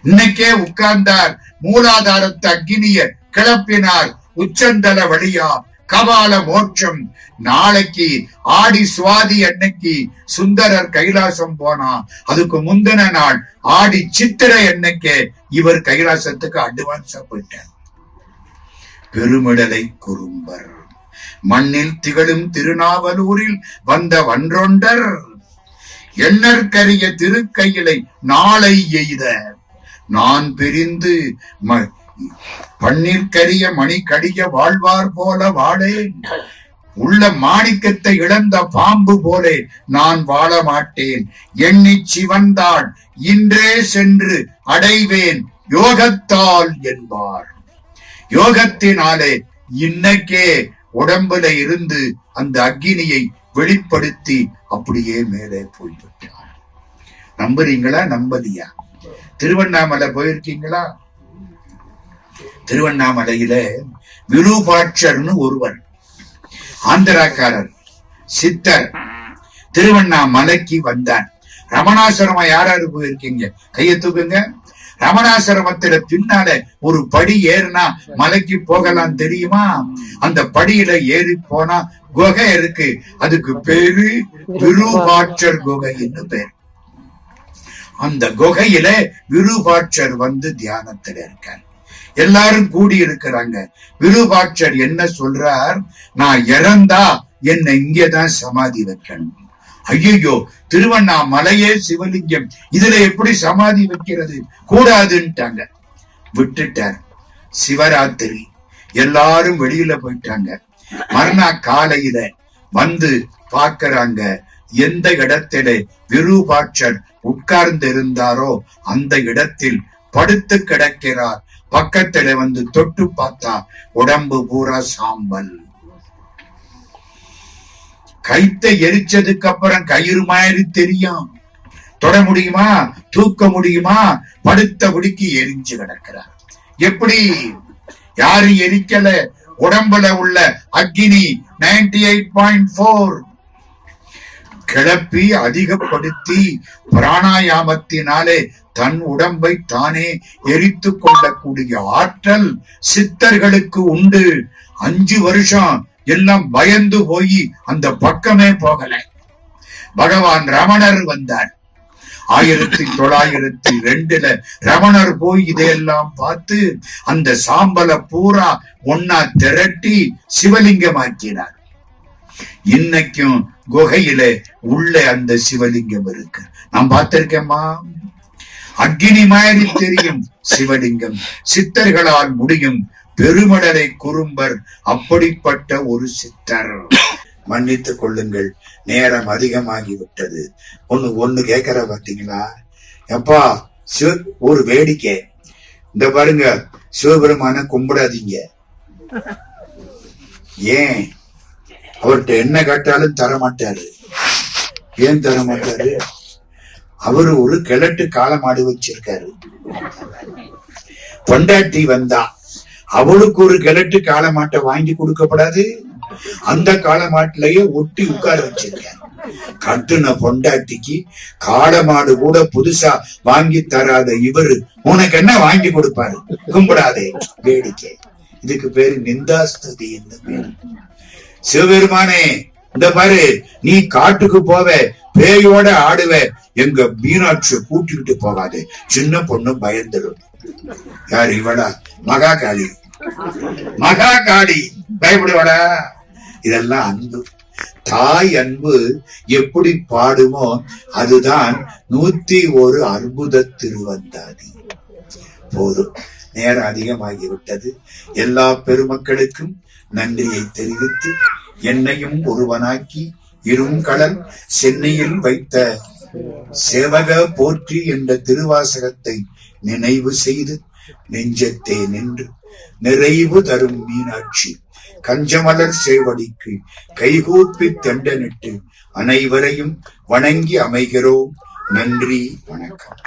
இன்னைக்கே உட்கார்ந்தார். மூலாதாரத்து அக்னிய கிளப்பினார். உச்சந்தல வழியா கபால மோட்சம். நாளைக்கு ஆடி சுவாதி அன்னைக்கு சுந்தரர் கைலாசம் போனா, அதுக்கு முந்தின நாள் ஆடி சித்திரை அன்னைக்கே இவர் கைலாசத்துக்கு அட்வான்ஸா போயிட்டார். பெருமிடலை குறும்பர் மண்ணில் திகழும் திருநாவலூரில் வந்த வன்றொண்டர் எண்ணற்கரிய திருக்கையிலை நாளை எய்த நான் பிரிந்து பன்னீர்கரிய மணி கடிய வாழ்வார் போல வாழேன். உள்ள மாணிக்கத்தை இழந்த பாம்பு போலே நான் வாழ மாட்டேன். எண்ணி சிவந்தாள் இன்றே சென்று அடைவேன் யோகத்தால் என்பார். யோகத்தினாலே இன்னைக்கே உடம்புல இருந்து அந்த அக்னியை வெளிப்படுத்தி அப்படியே மேலே போய்விட்டார். நம்புறீங்களா நம்பலையா? திருவண்ணாமலை போயிருக்கீங்களா? திருவண்ணாமலையில விருபாட்சர்னு ஒருவர், ஆந்திராக்காரர் சித்தர், திருவண்ணாமலைக்கு வந்தார். ரமணாசிரமம் யாராரு போயிருக்கீங்க? கையை தூக்குங்க. ரமணாசிரமத்துல பின்னால ஒரு படி ஏறினா மலைக்கு போகலாம் தெரியுமா? அந்த படியில ஏறி போனா குகை இருக்கு. அதுக்கு பேரு விருபாட்சர் குகைன்னு பேர். அந்த குகையில விருபாட்சர் வந்து தியானத்துல இருக்கார். எல்லாரும் கூடி இருக்கிறாங்க. விருபாட்சர் என்ன சொல்றார்? நான் இறந்தா என்னை இங்கேதான் சமாதி வைக்கணும். ஐயோ, திருவண்ணாமலையே சிவலிங்கம், இதுல எப்படி சமாதி வைக்கிறது? கூடாதுன்ட்டாங்க. விட்டுட்டார். சிவராத்திரி எல்லாரும் வெளியில போயிட்டாங்க. மறுநாள் காலையில வந்து பாக்குறாங்க. எந்த இடத்துல விருபாட்சர் உட்கார்ந்து இருந்தாரோ அந்த இடத்தில் படுத்து கிடக்கிறார். பக்கத்துல வந்து தொட்டு பார்த்தா உடம்பு பூரா சாம்பல். கைத்தை எரிச்சதுக்கு அப்புறம் கயிறு மாதிரி தெரியும். தொட முடியுமா? தூக்க முடியுமா? படுத்தபடிக்கு எரிஞ்சு கிடக்கிறார். எப்படி? யாரும் எரிக்கல. உடம்புல உள்ள அக்னி 98.4 கிளப்பி அதிகப்படுத்தி பிராணாயாமத்தினாலே தன் உடம்பை தானே எரித்து கொள்ளக்கூடிய ஆற்றல் சித்தர்களுக்கு உண்டு. 5 வருஷம் எல்லாம் பயந்து போய் அந்த பக்கமே போகல. பகவான் ரமணர் வந்தார். 1902 ரமணர் போய் இதையெல்லாம் பார்த்து அந்த சாம்பல பூரா ஒன்னா திரட்டி சிவலிங்கமாக்கினார். இன்னைக்கும் குகையில உள்ள அந்த சிவலிங்கம் இருக்கு. நான் பார்த்திருக்கேம்மா. அக்னி மாதிரி தெரியும் சிவலிங்கம். சித்தர்களால் முடியும். பெருமடலை குறும்பர் அப்படிப்பட்ட ஒரு சித்தர். மன்னித்துக் கொள்ளுங்கள், நேரம் அதிகமாகிவிட்டது. ஒண்ணு கேட்கற பாத்தீங்களா? எப்பா ஒரு வேடிக்கை, இந்த பாருங்க, சிவபெருமான கும்பிடாதீங்க. ஏன்? அவர்கிட்ட என்ன கேட்டாலும் தரமாட்டாரு. ஏன் தரமாட்டாரு? அவரு ஒரு கிழட்டு காலமாடு வச்சிருக்காரு. பொண்டாட்டி வந்தா அவளுக்கு ஒரு கிழட்டு காலமாட்டை வாங்கி கொடுக்கப்படாது. அந்த காலமாட்டிலேயே ஒட்டி உட்கார வச்சிருக்காரு. கட்டுன பொண்டாட்டிக்கு காலமாடு கூட புதுசா வாங்கி தராத இவரு உனக்கு என்ன வாங்கி கொடுப்பாரு? கும்பிடாதே. வேடிக்கை. இதுக்கு பேரு நிந்தாஸ்துதி. இந்த பேரு சிவபெருமானே, இந்த பாரு, நீ காட்டுக்கு போவ, பேயோட ஆடுவ, எங்க மீனாட்சிய கூட்டிக்கிட்டு போகாது. சின்ன பொண்ணு பயந்துடும். யாரு இவடா? மகாகாளி. மகாகாளி பயப்படுவாடா? இதெல்லாம் அன்பு. தாய் அன்பு எப்படி பாடுமோ அதுதான் 101 அற்புத திருவந்தாதி. போதும், நேரம் அதிகமாகிவிட்டது. எல்லா பெருமக்களுக்கும் நன்றியை தெரிவித்து, என்னையும் ஒருவனாக்கி இருங்கடல் சென்னையில் வைத்த சேவக போற்றி என்ற திருவாசகத்தை நினைவு செய்து நெஞ்சத்தே நின்று நிறைவு தரும் மீனாட்சி கஞ்சமலர் சேவடிக்கு கைகூப்பி தண்டனிட்டு அனைவரையும் வணங்கி அமைகிறோம். நன்றி, வணக்கம்.